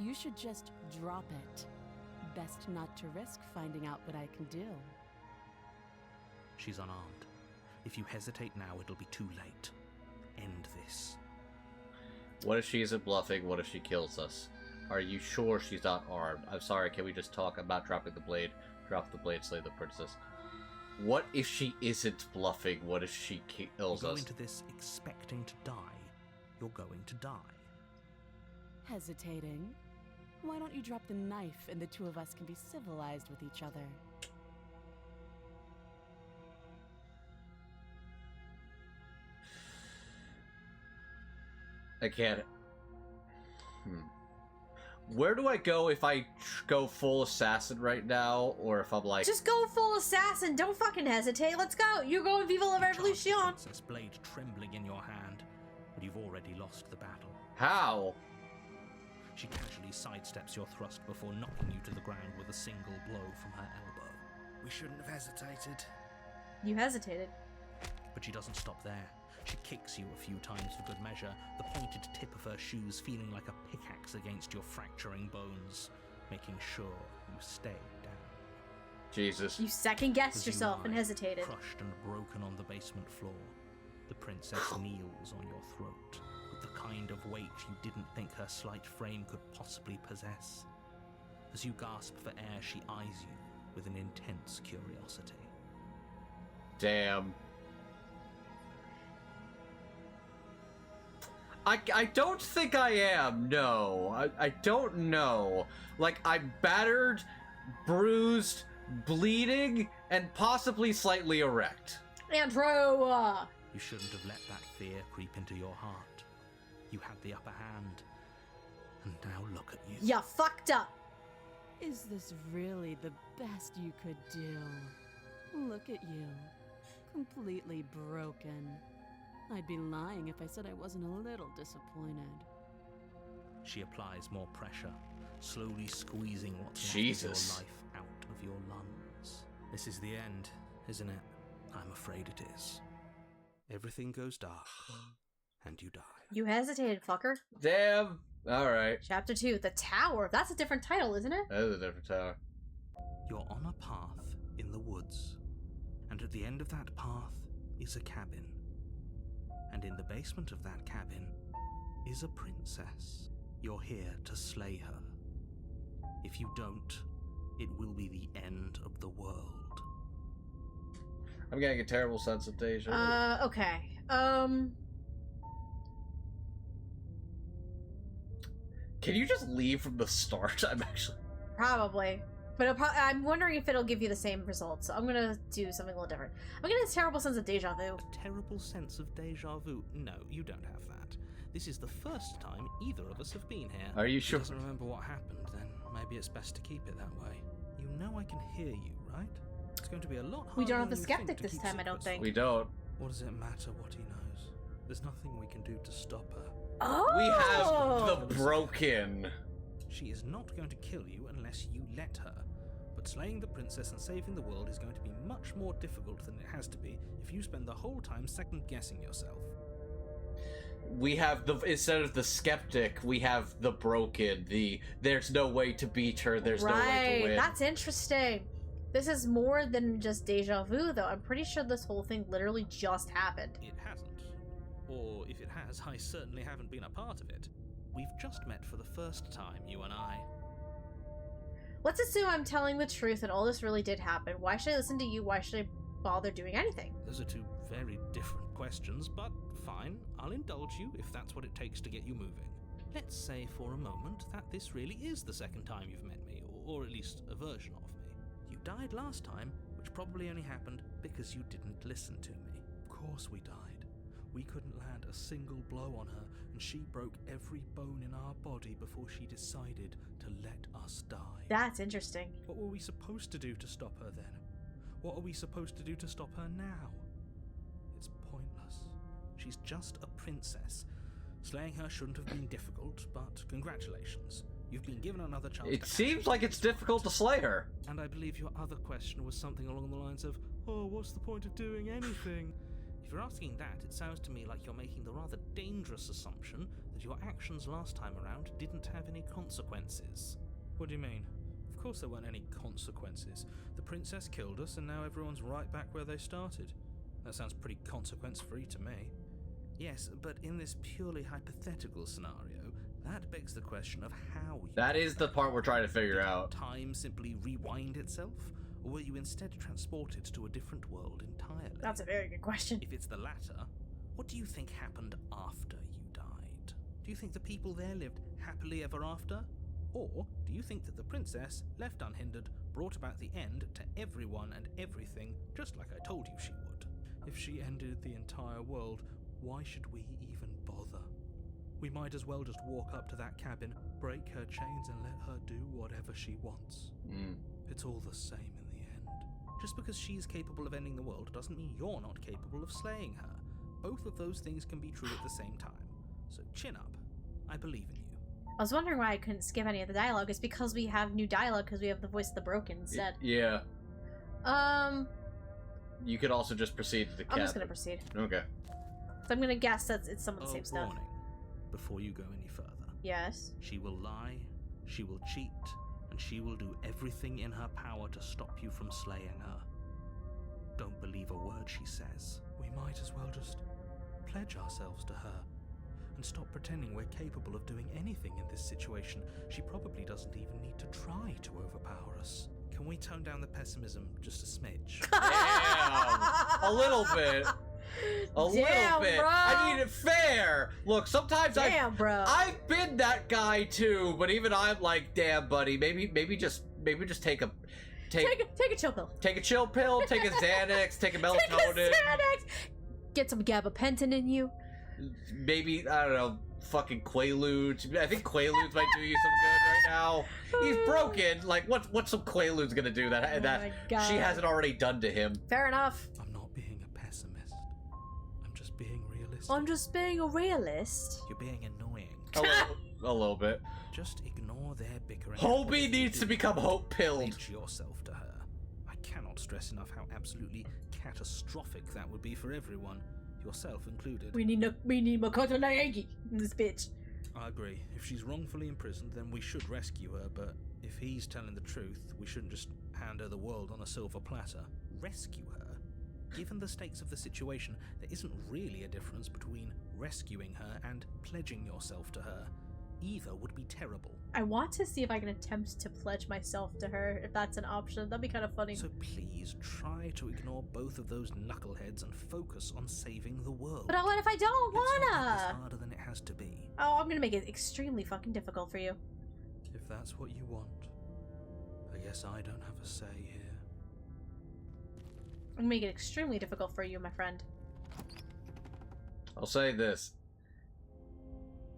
you should just drop it. Best not to risk finding out what I can do. She's unarmed. If you hesitate now, it'll be too late. End this. What if she isn't bluffing? What if she kills us? Are you sure she's not armed? I'm sorry, can we just talk? I'm not dropping the blade. Drop the blade, slay the princess. What if she isn't bluffing? What if she kills You go us? into this expecting to die. You're going to die. Hesitating? Why don't you drop the knife and the two of us can be civilized with each other? I can't. Where do I go if I go full assassin right now, or if I'm like... Just go full assassin. Don't fucking hesitate. Let's go. You're going Viva la You charge the Revolution. princess, blade trembling in your hand, but you've already lost the battle. How? She casually sidesteps your thrust before knocking you to the ground with a single blow from her elbow. We shouldn't have hesitated. You hesitated. But she doesn't stop there. She kicks you a few times for good measure, the pointed tip of her shoes feeling like a pickaxe against your fracturing bones, making sure you stay down. Jesus. You second-guessed As you yourself and lie, hesitated. Crushed and broken on the basement floor, the princess kneels on your throat with the kind of weight you didn't think her slight frame could possibly possess. As you gasp for air, she eyes you with an intense curiosity. Damn. I don't think I am, no. I don't know. Like, I'm battered, bruised, bleeding, and possibly slightly erect. Andrew! You shouldn't have let that fear creep into your heart. You had the upper hand. And now look at you. You fucked up. Is this really the best you could do? Look at you. Completely broken. I'd be lying if I said I wasn't a little disappointed. She applies more pressure, slowly squeezing what's left Jesus. of your life out of your lungs. This is the end, isn't it? I'm afraid it is. Everything goes dark, and you die. You hesitated, fucker. Damn. Alright. Chapter 2, The Tower. That's a different title, isn't it? That is a different tower. You're on a path in the woods, and at the end of that path is a cabin. And in the basement of that cabin is a princess. You're here to slay her. If you don't, it will be the end of the world. I'm getting a terrible sense of deja vu. Okay. Can you just leave from the start? I'm actually... Probably. But I'm wondering if it'll give you the same results. So I'm gonna do something a little different. I'm getting a terrible sense of deja vu. A terrible sense of deja vu? No, you don't have that. This is the first time either of us have been here. Are you If sure? he doesn't remember what happened, then maybe it's best to keep it that way. You know I can hear you, right? It's going to be a lot harder We don't have than the you think skeptic to this keep time, I don't secrets think. from. We don't. What does it matter what he knows? There's nothing we can do to stop her. Oh! We have the broken. She is not going to kill you unless you let her. But slaying the princess and saving the world is going to be much more difficult than it has to be if you spend the whole time second-guessing yourself. We have the, instead of the skeptic, we have the broken. The there's no way to beat her. There's no way to Right, win. that's interesting. This is more than just deja vu, though. I'm pretty sure this whole thing literally just happened. It hasn't. Or if it has, I certainly haven't been a part of it. We've just met for the first time, you and I. Let's assume I'm telling the truth and all this really did happen. Why should I listen to you? Why should I bother doing anything? Those are two very different questions, but fine, I'll indulge you if that's what it takes to get you moving. Let's say for a moment that this really is the second time you've met me, or at least a version of me. You died last time, which probably only happened because you didn't listen to me. Of course we died. We couldn't land a single blow on her, and she broke every bone in our body before she decided to let us die. That's interesting. What were we supposed to do to stop her then? What are we supposed to do to stop her now? It's pointless. She's just a princess. Slaying her shouldn't have been difficult, but congratulations. You've been given another chance. It to seems actually like it's do difficult to right. slay her. And I believe your other question was something along the lines of, oh, what's the point of doing anything? If you're asking that, it sounds to me like you're making the rather dangerous assumption that your actions last time around didn't have any consequences. What do you mean? Of course there weren't any consequences. The princess killed us and now everyone's right back where they started. That sounds pretty consequence-free to me. Yes, but in this purely hypothetical scenario, that begs the question of how you... That is the part we're trying to figure out. Time simply rewind itself? or were you instead transported to a different world entirely? That's a very good question. If it's the latter, what do you think happened after you died? Do you think the people there lived happily ever after? Or do you think that the princess, left unhindered, brought about the end to everyone and everything, just like I told you she would? If she ended the entire world, why should we even bother? We might as well just walk up to that cabin, break her chains, and let her do whatever she wants. It's all the same in the end. Just because she's capable of ending the world doesn't mean you're not capable of slaying her. Both of those things can be true at the same time. So chin up. I believe in you. I was wondering why I couldn't skip any of the dialogue. It's because we have new dialogue because we have the voice of the broken instead. Yeah. You could also just proceed to the cabin. I'm just gonna proceed. Okay. So I'm gonna guess that it's some of the same stuff. Warning. Before you go any further. Yes. She will lie, she will cheat, and she will do everything in her power to stop you from slaying her. Don't believe a word she says. We might as well just pledge ourselves to her and stop pretending we're capable of doing anything in this situation. She probably doesn't even need to try to overpower us. Can we tone down the pessimism just a smidge? Damn. A little bit. A little bit. Bro. I mean, fair. Look, sometimes bro. I've been that guy too, but even I'm like, damn, buddy, maybe just take a chill pill. Take a chill pill, take a Xanax, take a melatonin. Take a Xanax. Get some gabapentin in you. Maybe, I don't know, fucking Quaaludes. I think Quaaludes might do you some good right now. He's broken. Like, what's some Quaaludes gonna do that my God. she hasn't already done to him? Fair enough. I'm not being a pessimist. I'm just being realistic. I'm just being a realist. You're being annoying. A little bit. Just ignore their bickering. Hobie needs to become hope-pilled. Pledge yourself to her. I cannot stress enough how absolutely catastrophic that would be for everyone, yourself included. We need Makoto Naegi in this bitch. I agree. If she's wrongfully imprisoned, then we should rescue her, but if he's telling the truth, we shouldn't just hand her the world on a silver platter. Rescue her? Given the stakes of the situation, there isn't really a difference between rescuing her and pledging yourself to her. Either would be terrible. I want to see if I can attempt to pledge myself to her, if that's an option. That'd be kind of funny. So please try to ignore both of those knuckleheads and focus on saving the world. But what if I don't It's wanna? harder than it has to be. Oh, I'm gonna make it extremely fucking difficult for you. If that's what you want, I guess I don't have a say here. I'm gonna make it extremely difficult for you, my friend. I'll say this.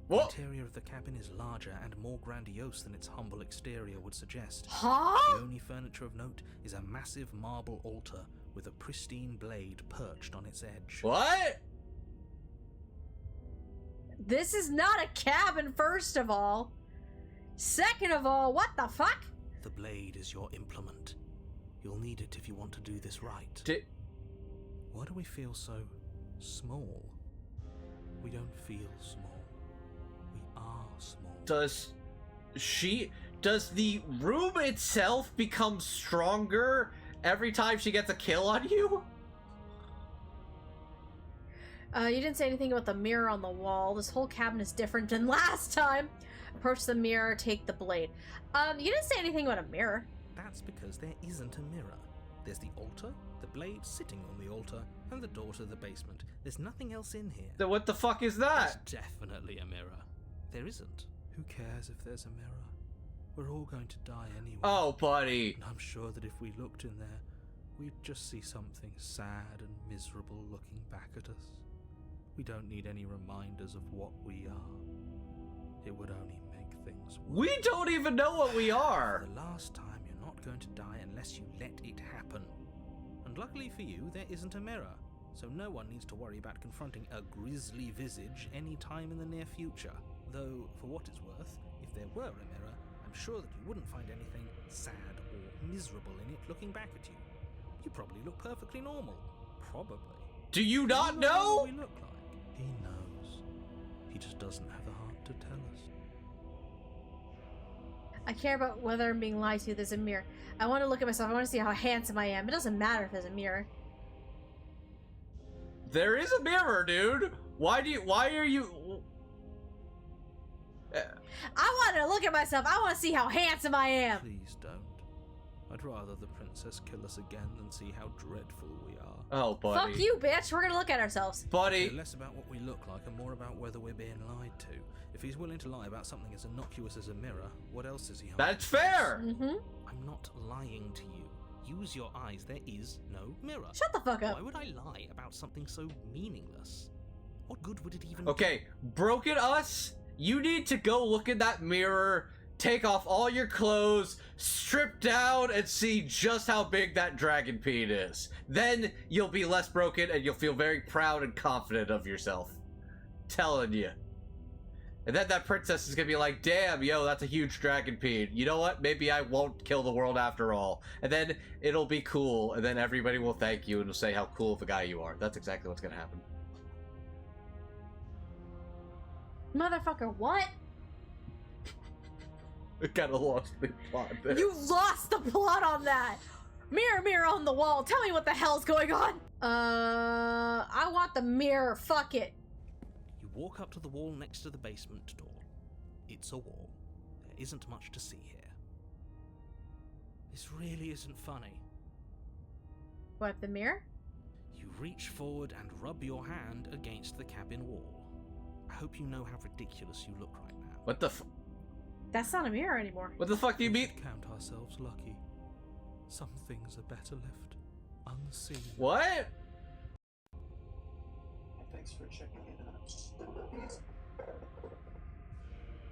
The What? interior of the cabin is larger and more grandiose than its humble exterior would suggest. Huh? The only furniture of note is a massive marble altar with a pristine blade perched on its edge. What? This is not a cabin, first of all. Second of all, what the fuck? The blade is your implement. You'll need it if you want to do this right. Why do we feel so small? We don't feel small. We are small. Does the room itself become stronger every time she gets a kill on you? You didn't say anything about the mirror on the wall. This whole cabin is different than last time. Approach the mirror, take the blade. You didn't say anything about a mirror. That's because there isn't a mirror. There's the altar, the blade sitting on the altar, and the door to the basement. There's nothing else in here. Then what the fuck is that? There's definitely a mirror. There isn't. Who cares if there's a mirror? We're all going to die anyway. Oh, buddy. And I'm sure that if we looked in there, we'd just see something sad and miserable looking back at us. We don't need any reminders of what we are. It would only make things worse. We don't even know what we are. For the last time, you're not going to die unless you let it happen. And luckily for you, there isn't a mirror, so no one needs to worry about confronting a grisly visage any time in the near future. Though, for what it's worth, if there were a mirror, I'm sure that you wouldn't find anything sad or miserable in it looking back at you. You probably look perfectly normal. Probably. Do you not What know? we look like? He knows. He just doesn't have the heart to tell us. I care about whether I'm being lied to. There's a mirror. I want to look at myself. I want to see how handsome I am. It doesn't matter if there's a mirror. There is a mirror, dude. Why are you... I want to look at myself. I want to see how handsome I am. Please don't. I'd rather the princess princess kill us again than see how dreadful we are. Oh, buddy. Fuck you, bitch. We're gonna look at ourselves. Buddy. They're less about what we look like and more about whether we're being lied to. If he's willing to lie about something as innocuous as a mirror, what else is he hiding? That's fair! Mm-hmm. I'm not lying to you. Use your eyes. There is no mirror. Shut the fuck up. Why would I lie about something so meaningless? What good would it even Okay, Broken Us, you need to go look in that mirror, take off all your clothes, strip down, and see just how big that dragon peen is. Then you'll be less broken and you'll feel very proud and confident of yourself. Telling you. And then that princess is gonna be like, damn, yo, that's a huge dragon peen. You know what? Maybe I won't kill the world after all. And then it'll be cool, and then everybody will thank you and will say how cool of a guy you are. That's exactly what's gonna happen. Motherfucker, what? I kinda lost the plot there. You lost the plot on that! Mirror, mirror on the wall, tell me what the hell's going on! I want the mirror, fuck it. You walk up to the wall next to the basement door. It's a wall. There isn't much to see here. This really isn't funny. What, the mirror? You reach forward and rub your hand against the cabin wall. I hope you know how ridiculous you look right now. What the That's not a mirror anymore. What the fuck do you We mean? should count ourselves lucky. Some things are better left unseen. What? Thanks for checking it out.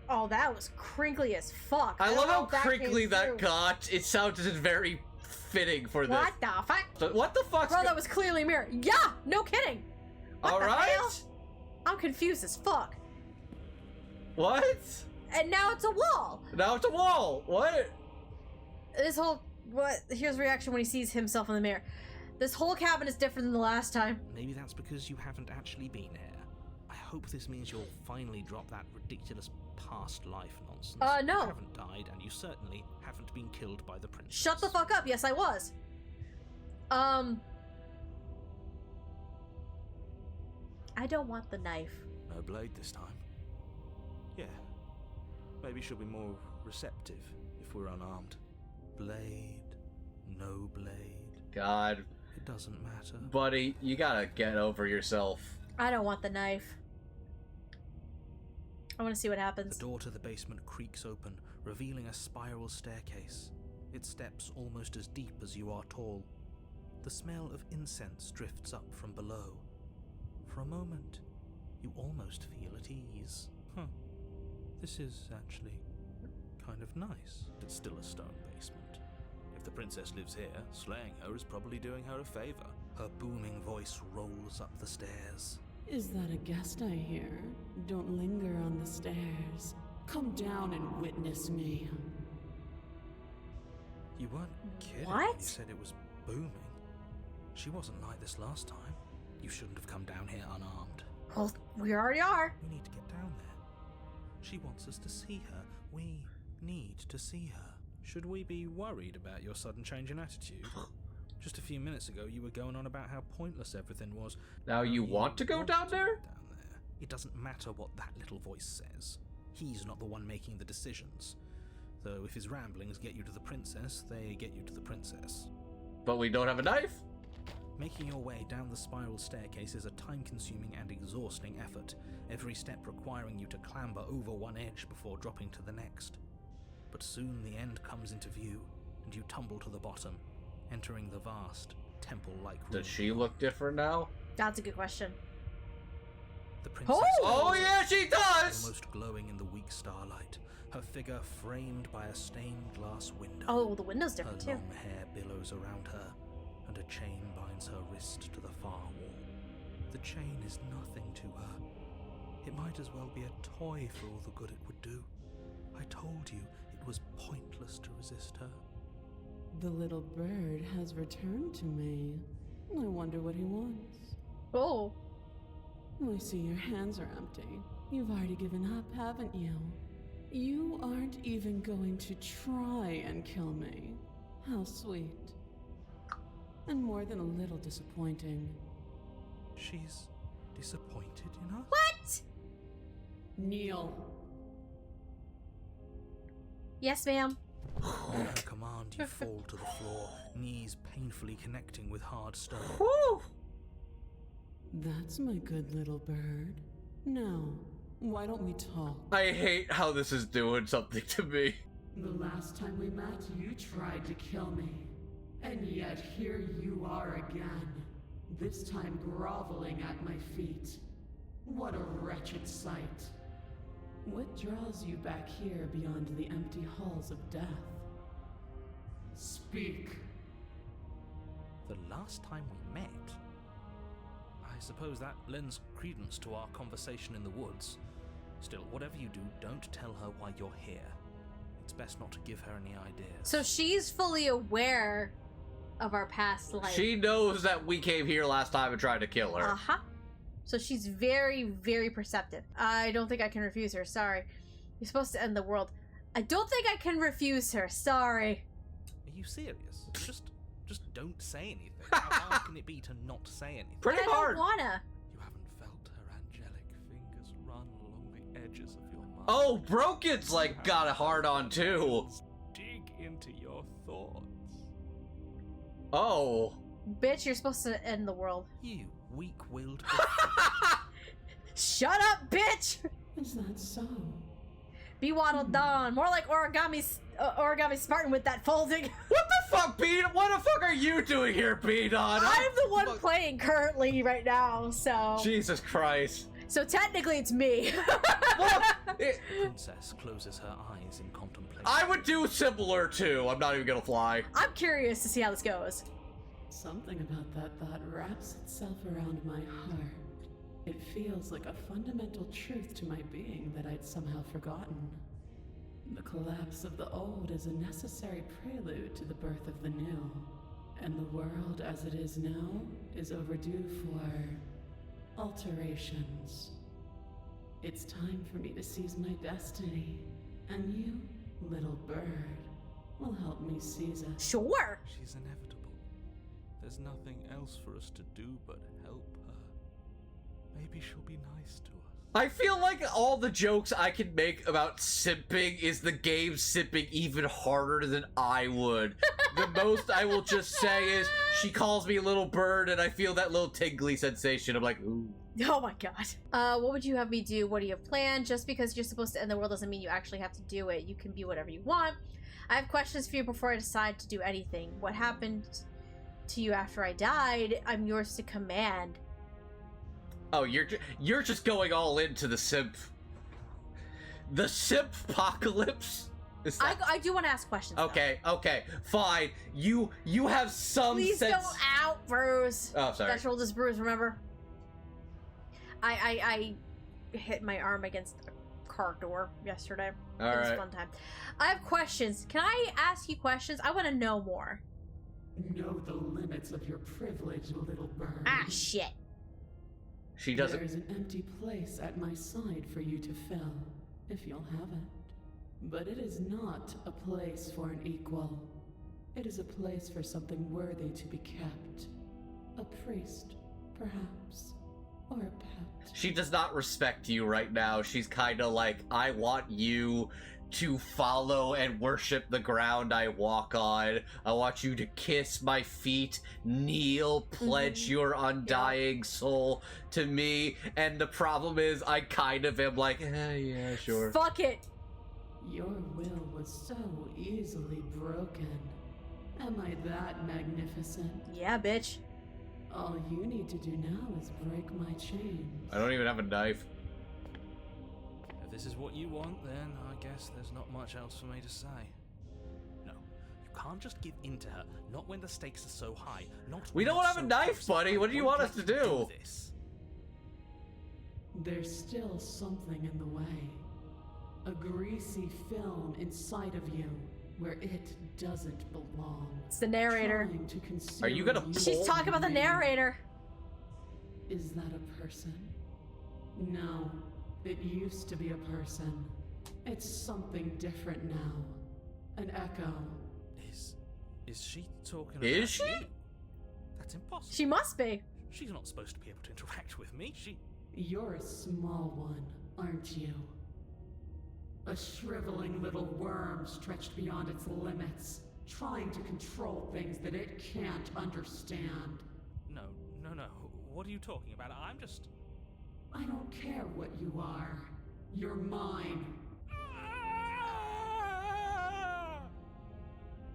Oh, that was crinkly as fuck. I don't love know how if that crinkly came that through. got. It sounded very fitting for this. What the fuck? So what the fuck's Bro, that was clearly a mirror. Yeah, no kidding. What the Alright? hell? I'm confused as fuck. What? And now it's a wall. Now it's a wall. What? This whole here's reaction when he sees himself in the mirror. This whole cabin is different than the last time. Maybe that's because you haven't actually been here. I hope this means you'll finally drop that ridiculous past life nonsense. No. You haven't died, and you certainly haven't been killed by the princess. Shut the fuck up. Yes, I was. I don't want the knife. No blade this time. Yeah. Maybe she'll be more receptive if we're unarmed. Blade, no blade. God. It doesn't matter. Buddy, you gotta get over yourself. I don't want the knife. I want to see what happens. The door to the basement creaks open, revealing a spiral staircase. Its steps almost as deep as you are tall. The smell of incense drifts up from below. For a moment, you almost feel at ease. This is actually kind of nice. It's still a stone basement. If the princess lives here, slaying her is probably doing her a favor. Her booming voice rolls up the stairs. Is that a guest I hear? Don't linger on the stairs. Come down and witness me. You weren't kidding when What? you said it was booming. She wasn't like this last time. You shouldn't have come down here unarmed. Well, we already are. We need to get down there. She wants us to see her. We need to see her. Should we be worried about your sudden change in attitude? Just a few minutes ago, you were going on about how pointless everything was. Now you want to go down there? It doesn't matter what that little voice says. He's not the one making the decisions. Though if his ramblings get you to the princess, they get you to the princess. But we don't have a knife? Making your way down the spiral staircase is a time-consuming and exhausting effort, every step requiring you to clamber over one edge before dropping to the next. But soon the end comes into view, and you tumble to the bottom, entering the vast, temple-like room. Does she look different now? That's a good question. The princess Oh yeah, she does! almost glowing in the weak starlight, her figure framed by a stained glass window. Oh, the window's Her different too. long hair billows around her, and a chain binds her wrist to the far wall. The chain is nothing to her. It might as well be a toy for all the good it would do. I told you it was pointless to resist her. The little bird has returned to me. I wonder what he wants. Oh. I see your hands are empty. You've already given up, haven't you? You aren't even going to try and kill me. How sweet. And more than a little disappointing. She's disappointed in us? What? Kneel. Yes, ma'am. On her command, you fall to the floor, knees painfully connecting with hard stone. Whew. That's my good little bird. Now, why don't we talk? I hate how this is doing something to me. The last time we met, you tried to kill me. And yet here you are again. This time groveling at my feet. What a wretched sight. What draws you back here beyond the empty halls of death? Speak. The last time we met? I suppose that lends credence to our conversation in the woods. Still, whatever you do, don't tell her why you're here. It's best not to give her any ideas. So she's fully aware of our past life. She knows that we came here last time and tried to kill her. Uh-huh. So she's very, very perceptive. I don't think I can refuse her. Sorry. You're supposed to end the world. I don't think I can refuse her. Sorry. Are you serious? Just don't say anything. How hard can it be to not say anything? Pretty I hard. don't wanna. You haven't felt her angelic fingers run along the edges of your mind. Oh, Broken's like got a hard on too. Dig into your thoughts. Oh. Bitch, you're supposed to end the world. You weak-willed. Shut up, bitch! Is that so? Be waddled down. More like origami Spartan with that folding. What the fuck, Bean? What the fuck are you doing here, Bean? I'm the one playing currently right now, so... Jesus Christ. So technically it's me. Princess closes her eyes in contemplation. I would do similar too. I'm not even gonna fly. I'm curious to see how this goes. Something about that thought wraps itself around my heart. It feels like a fundamental truth to my being that I'd somehow forgotten. The collapse of the old is a necessary prelude to the birth of the new. And the world as it is now is overdue for alterations. It's time for me to seize my destiny. And you, little bird, will help me seize it. Sure. She's inevitable. There's nothing else for us to do but help her. Maybe she'll be nice to us. I feel like all the jokes I can make about simping is the game simping even harder than I would. The most I will just say is she calls me little bird and I feel that little tingly sensation. I'm like, ooh. Oh my god. What would you have me do? What do you have planned? Just because you're supposed to end the world doesn't mean you actually have to do it. You can be whatever you want. I have questions for you before I decide to do anything. What happened to you after I died? I'm yours to command. Oh, you're just going all into the simp. The simp apocalypse? Is that... I do want to ask questions. Okay, okay, fine. You have some Please sense... don't out, Bruce. Oh, sorry. That's oldest Bruce, remember? I hit my arm against a car door yesterday. It was a fun time. I have questions. Can I ask you questions? I want to know more. Know the limits of your privilege, little bird. Ah, shit. She doesn't... There's an empty place at my side for you to fill, if you'll have it. But it is not a place for an equal. It is a place for something worthy to be kept. A priest, perhaps. Or a pet. She does not respect you right now. She's kind of like, I want you to follow and worship the ground I walk on. I want you to kiss my feet, kneel, pledge your undying soul to me. And the problem is, I kind of am like, yeah, sure. Fuck it. Your will was so easily broken. Am I that magnificent? Yeah, bitch. All you need to do now is break my chains. I don't even have a knife. If this is what you want, then I guess there's not much else for me to say. No, you can't just give in to her. Not when the stakes are so high. Not. We don't have a knife, buddy. What do you want us to do? This. There's still something in the way. A greasy film inside of you where it doesn't belong. It's the narrator. Trying to consume Are you gonna you. She's talking about the narrator. Is that a person? No, it used to be a person. It's something different now. An echo. Is she talking about Is she? you? That's impossible. She must be. She's not supposed to be able to interact with me. You're a small one, aren't you? A shriveling little worm stretched beyond its limits, trying to control things that it can't understand. No. What are you talking about? I'm just... I don't care what you are. You're mine.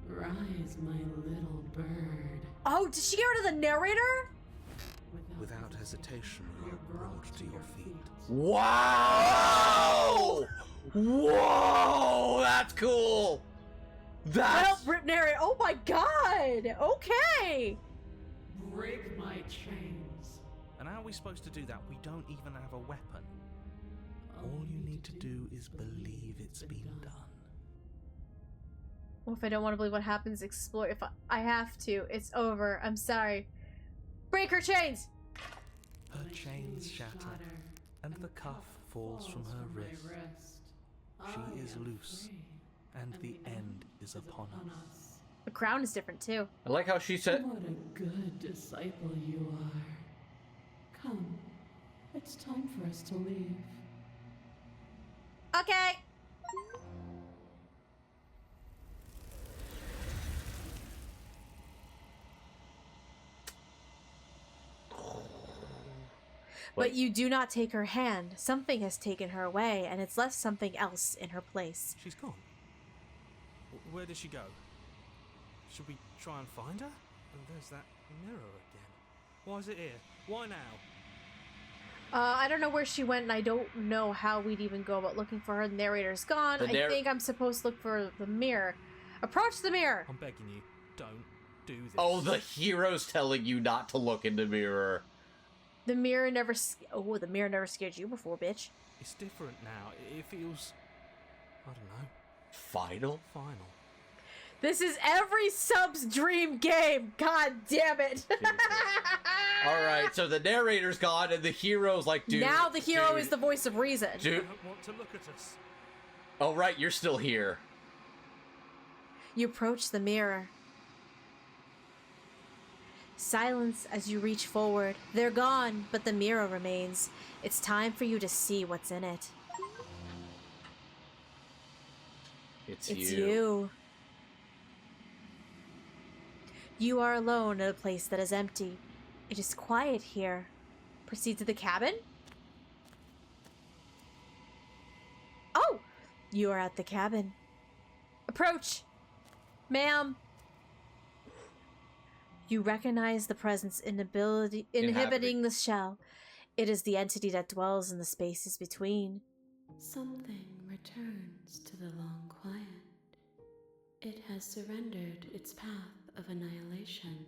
Rise, my little bird. Oh, did she get rid of the narrator? Without hesitation, you are brought to your feet. Wow! Whoa! That's cool! That's... Well, narrator. Oh my god! Okay! Break my chains. And how are we supposed to do that? We don't even have a weapon. All you need to do is believe it's been done. Well, if I don't want to believe what happens, explore. If I have to, it's over. I'm sorry. Break her chains! Her chains shatter, and the cuff falls from her wrist. She is loose, and the end is upon us. The crown is different too. I like how she said... What a good disciple you are. Come, it's time for us to leave. Okay! But you do not take her hand. Something has taken her away, and it's left something else in her place. She's gone. Where did she go? Should we try and find her? Oh, there's that mirror again. Why is it here? Why now? I don't know where she went, and I don't know how we'd even go about looking for her. The narrator's gone. I think I'm supposed to look for the mirror. Approach the mirror! I'm begging you, don't do this. Oh, the hero's telling you not to look in the mirror. The mirror never... the mirror never scared you before, bitch. It's different now. It feels... I don't know. Final? Final. This is every sub's dream game! God damn it! Alright, so the narrator's gone, and the hero's like, dude... Now the hero is the voice of reason. They Dude... don't want to look at us. Oh, right, you're still here. You approach the mirror. Silence as you reach forward. They're gone, but the mirror remains. It's time for you to see what's in it. It's you. You are alone in a place that is empty. It is quiet here. Proceed to the cabin. Oh! You are at the cabin. Approach! Ma'am. You recognize the presence inhibiting the shell. It is the entity that dwells in the spaces between. Something returns to the long quiet. It has surrendered its path of annihilation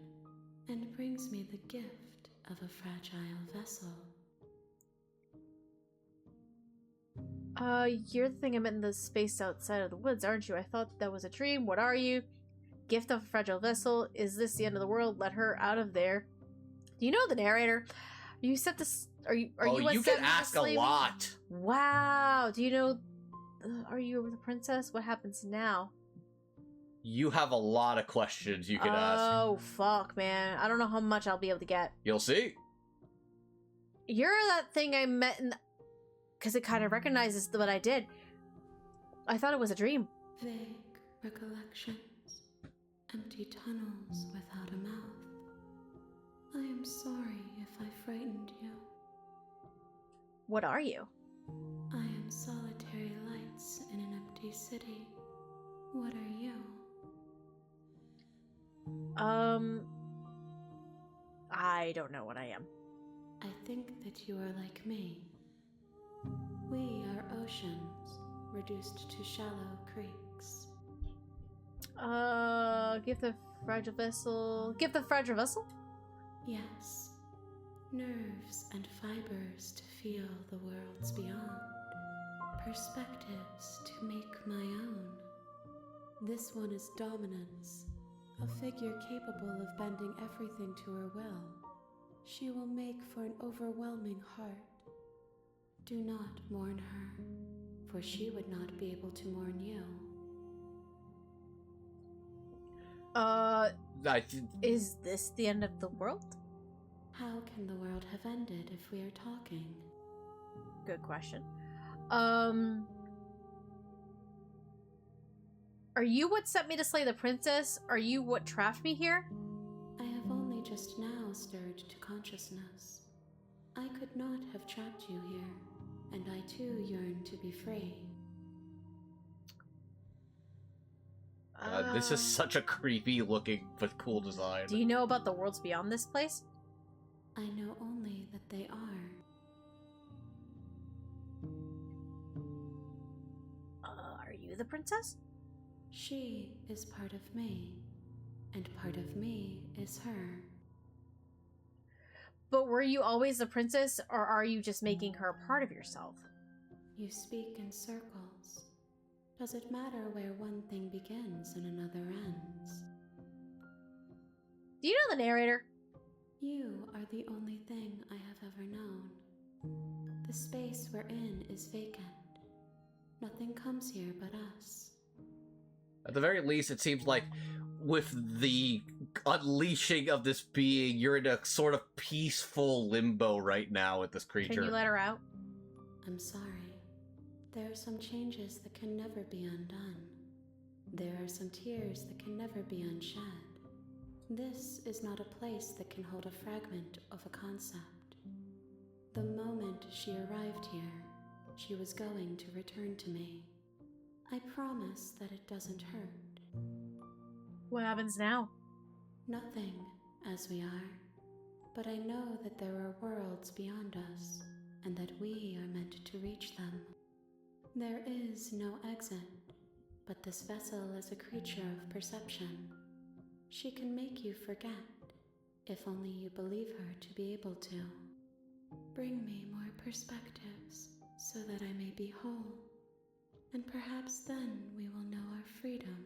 and brings me the gift of a fragile vessel. You're the thing I meant in the space outside of the woods, aren't you? I thought that was a dream. What are you? Gift of a fragile vessel. Is this the end of the world? Let her out of there. Do you know the narrator? Are you set to... Are you you can ask a lot. Wow. Do you know... are you the princess? What happens now? You have a lot of questions you can ask. Oh, fuck, man. I don't know how much I'll be able to get. You'll see. You're that thing I met in... Because it kind of recognizes what I did. I thought it was a dream. Vague recollections. Empty tunnels without a mouth. I am sorry if I frightened you. What are you? I am solitary lights in an empty city. What are you? I don't know what I am. I think that you are like me. We are oceans, reduced to shallow creeks. Gift of fragile vessel. Gift of fragile vessel? Yes. Nerves and fibers to feel the worlds beyond. Perspectives to make my own. This one is dominance. A figure capable of bending everything to her will. She will make for an overwhelming heart. Do not mourn her, for she would not be able to mourn you. Is this the end of the world? How can the world have ended if we are talking? Good question. Are you what sent me to slay the princess? Are you what trapped me here? I have only just now stirred to consciousness. I could not have trapped you here, and I too yearn to be free. This is such a creepy looking but cool design. Do you know about the worlds beyond this place? I know only that they are. Are you the princess? She is part of me, and part of me is her. But were you always the princess, or are you just making her a part of yourself? You speak in circles. Does it matter where one thing begins and another ends? Do you know the narrator? You are the only thing I have ever known. The space we're in is vacant. Nothing comes here but us. At the very least, it seems like with the unleashing of this being, you're in a sort of peaceful limbo right now with this creature. Can you let her out? I'm sorry. There are some changes that can never be undone. There are some tears that can never be unshed. This is not a place that can hold a fragment of a concept. The moment she arrived here, she was going to return to me. I promise that it doesn't hurt. What happens now? Nothing, as we are. But I know that there are worlds beyond us, and that we are meant to reach them. There is no exit, but this vessel is a creature of perception. She can make you forget, if only you believe her to be able to. Bring me more perspectives, so that I may be whole, and perhaps then we will know our freedom.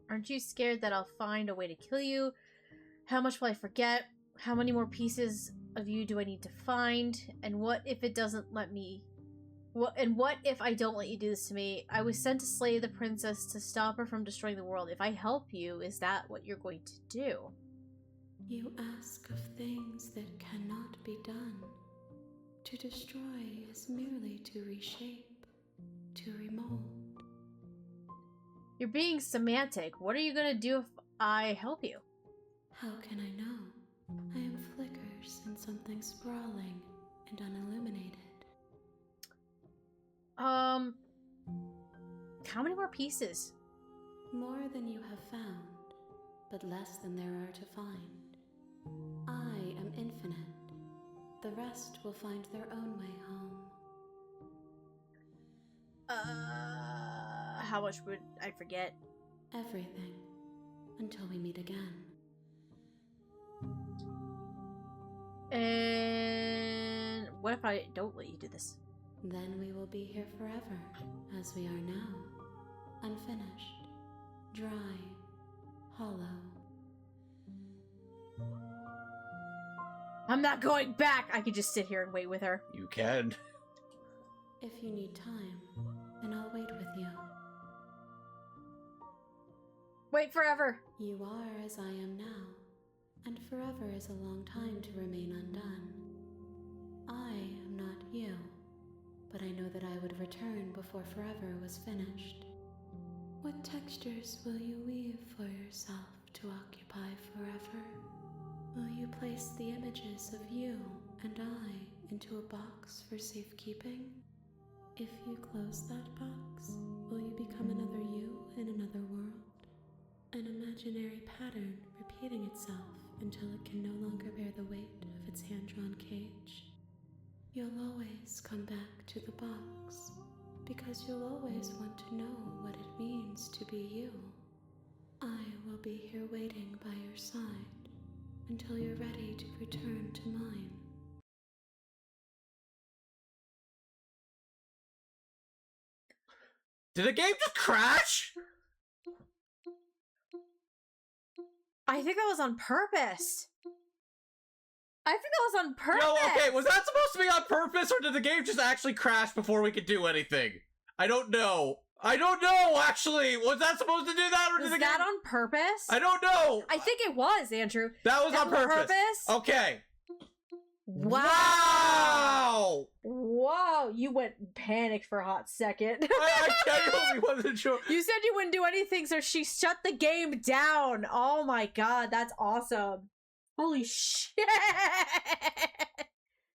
Aren't you scared that I'll find a way to kill you? How much will I forget? How many more pieces of you do I need to find? And what if it doesn't let me... What if I don't let you do this to me? I was sent to slay the princess to stop her from destroying the world. If I help you, is that what you're going to do? You ask of things that cannot be done. To destroy is merely to reshape, to remold. You're being semantic. What are you gonna do if I help you? How can I know? I am flickers in something sprawling and unilluminated. How many more pieces? More than you have found, but less than there are to find. I am infinite. The rest will find their own way home. How much would I forget? Everything. Until we meet again. And what if I don't let you do this? Then we will be here forever, as we are now. Unfinished. Dry. Hollow. I'm not going back! I could just sit here and wait with her. You can. If you need time, then I'll wait with you. Wait forever! You are as I am now, and forever is a long time to remain undone. I am not you, but I know that I would return before forever was finished. What textures will you weave for yourself to occupy forever? Will you place the images of you and I into a box for safekeeping? If you close that box, will you become another you in another world? An imaginary pattern repeating itself until it can no longer bear the weight of its hand-drawn cage. You'll always come back to the box, because you'll always want to know what it means to be you. I will be here waiting by your side until you're ready to return to mine. Did the game just crash? I think that was on purpose. I think that was on purpose. No, okay, was that supposed to be on purpose, or did the game just actually crash before we could do anything? I don't know. I don't know, actually. Was that supposed to do that, or did the game... Was that on purpose? I don't know. I think it was, Andrew. That was on purpose. purpose? Okay. Wow! Wow! You went panicked for a hot second. I genuinely wasn't sure. You said you wouldn't do anything, so she shut the game down. Oh my god, that's awesome. Holy shit!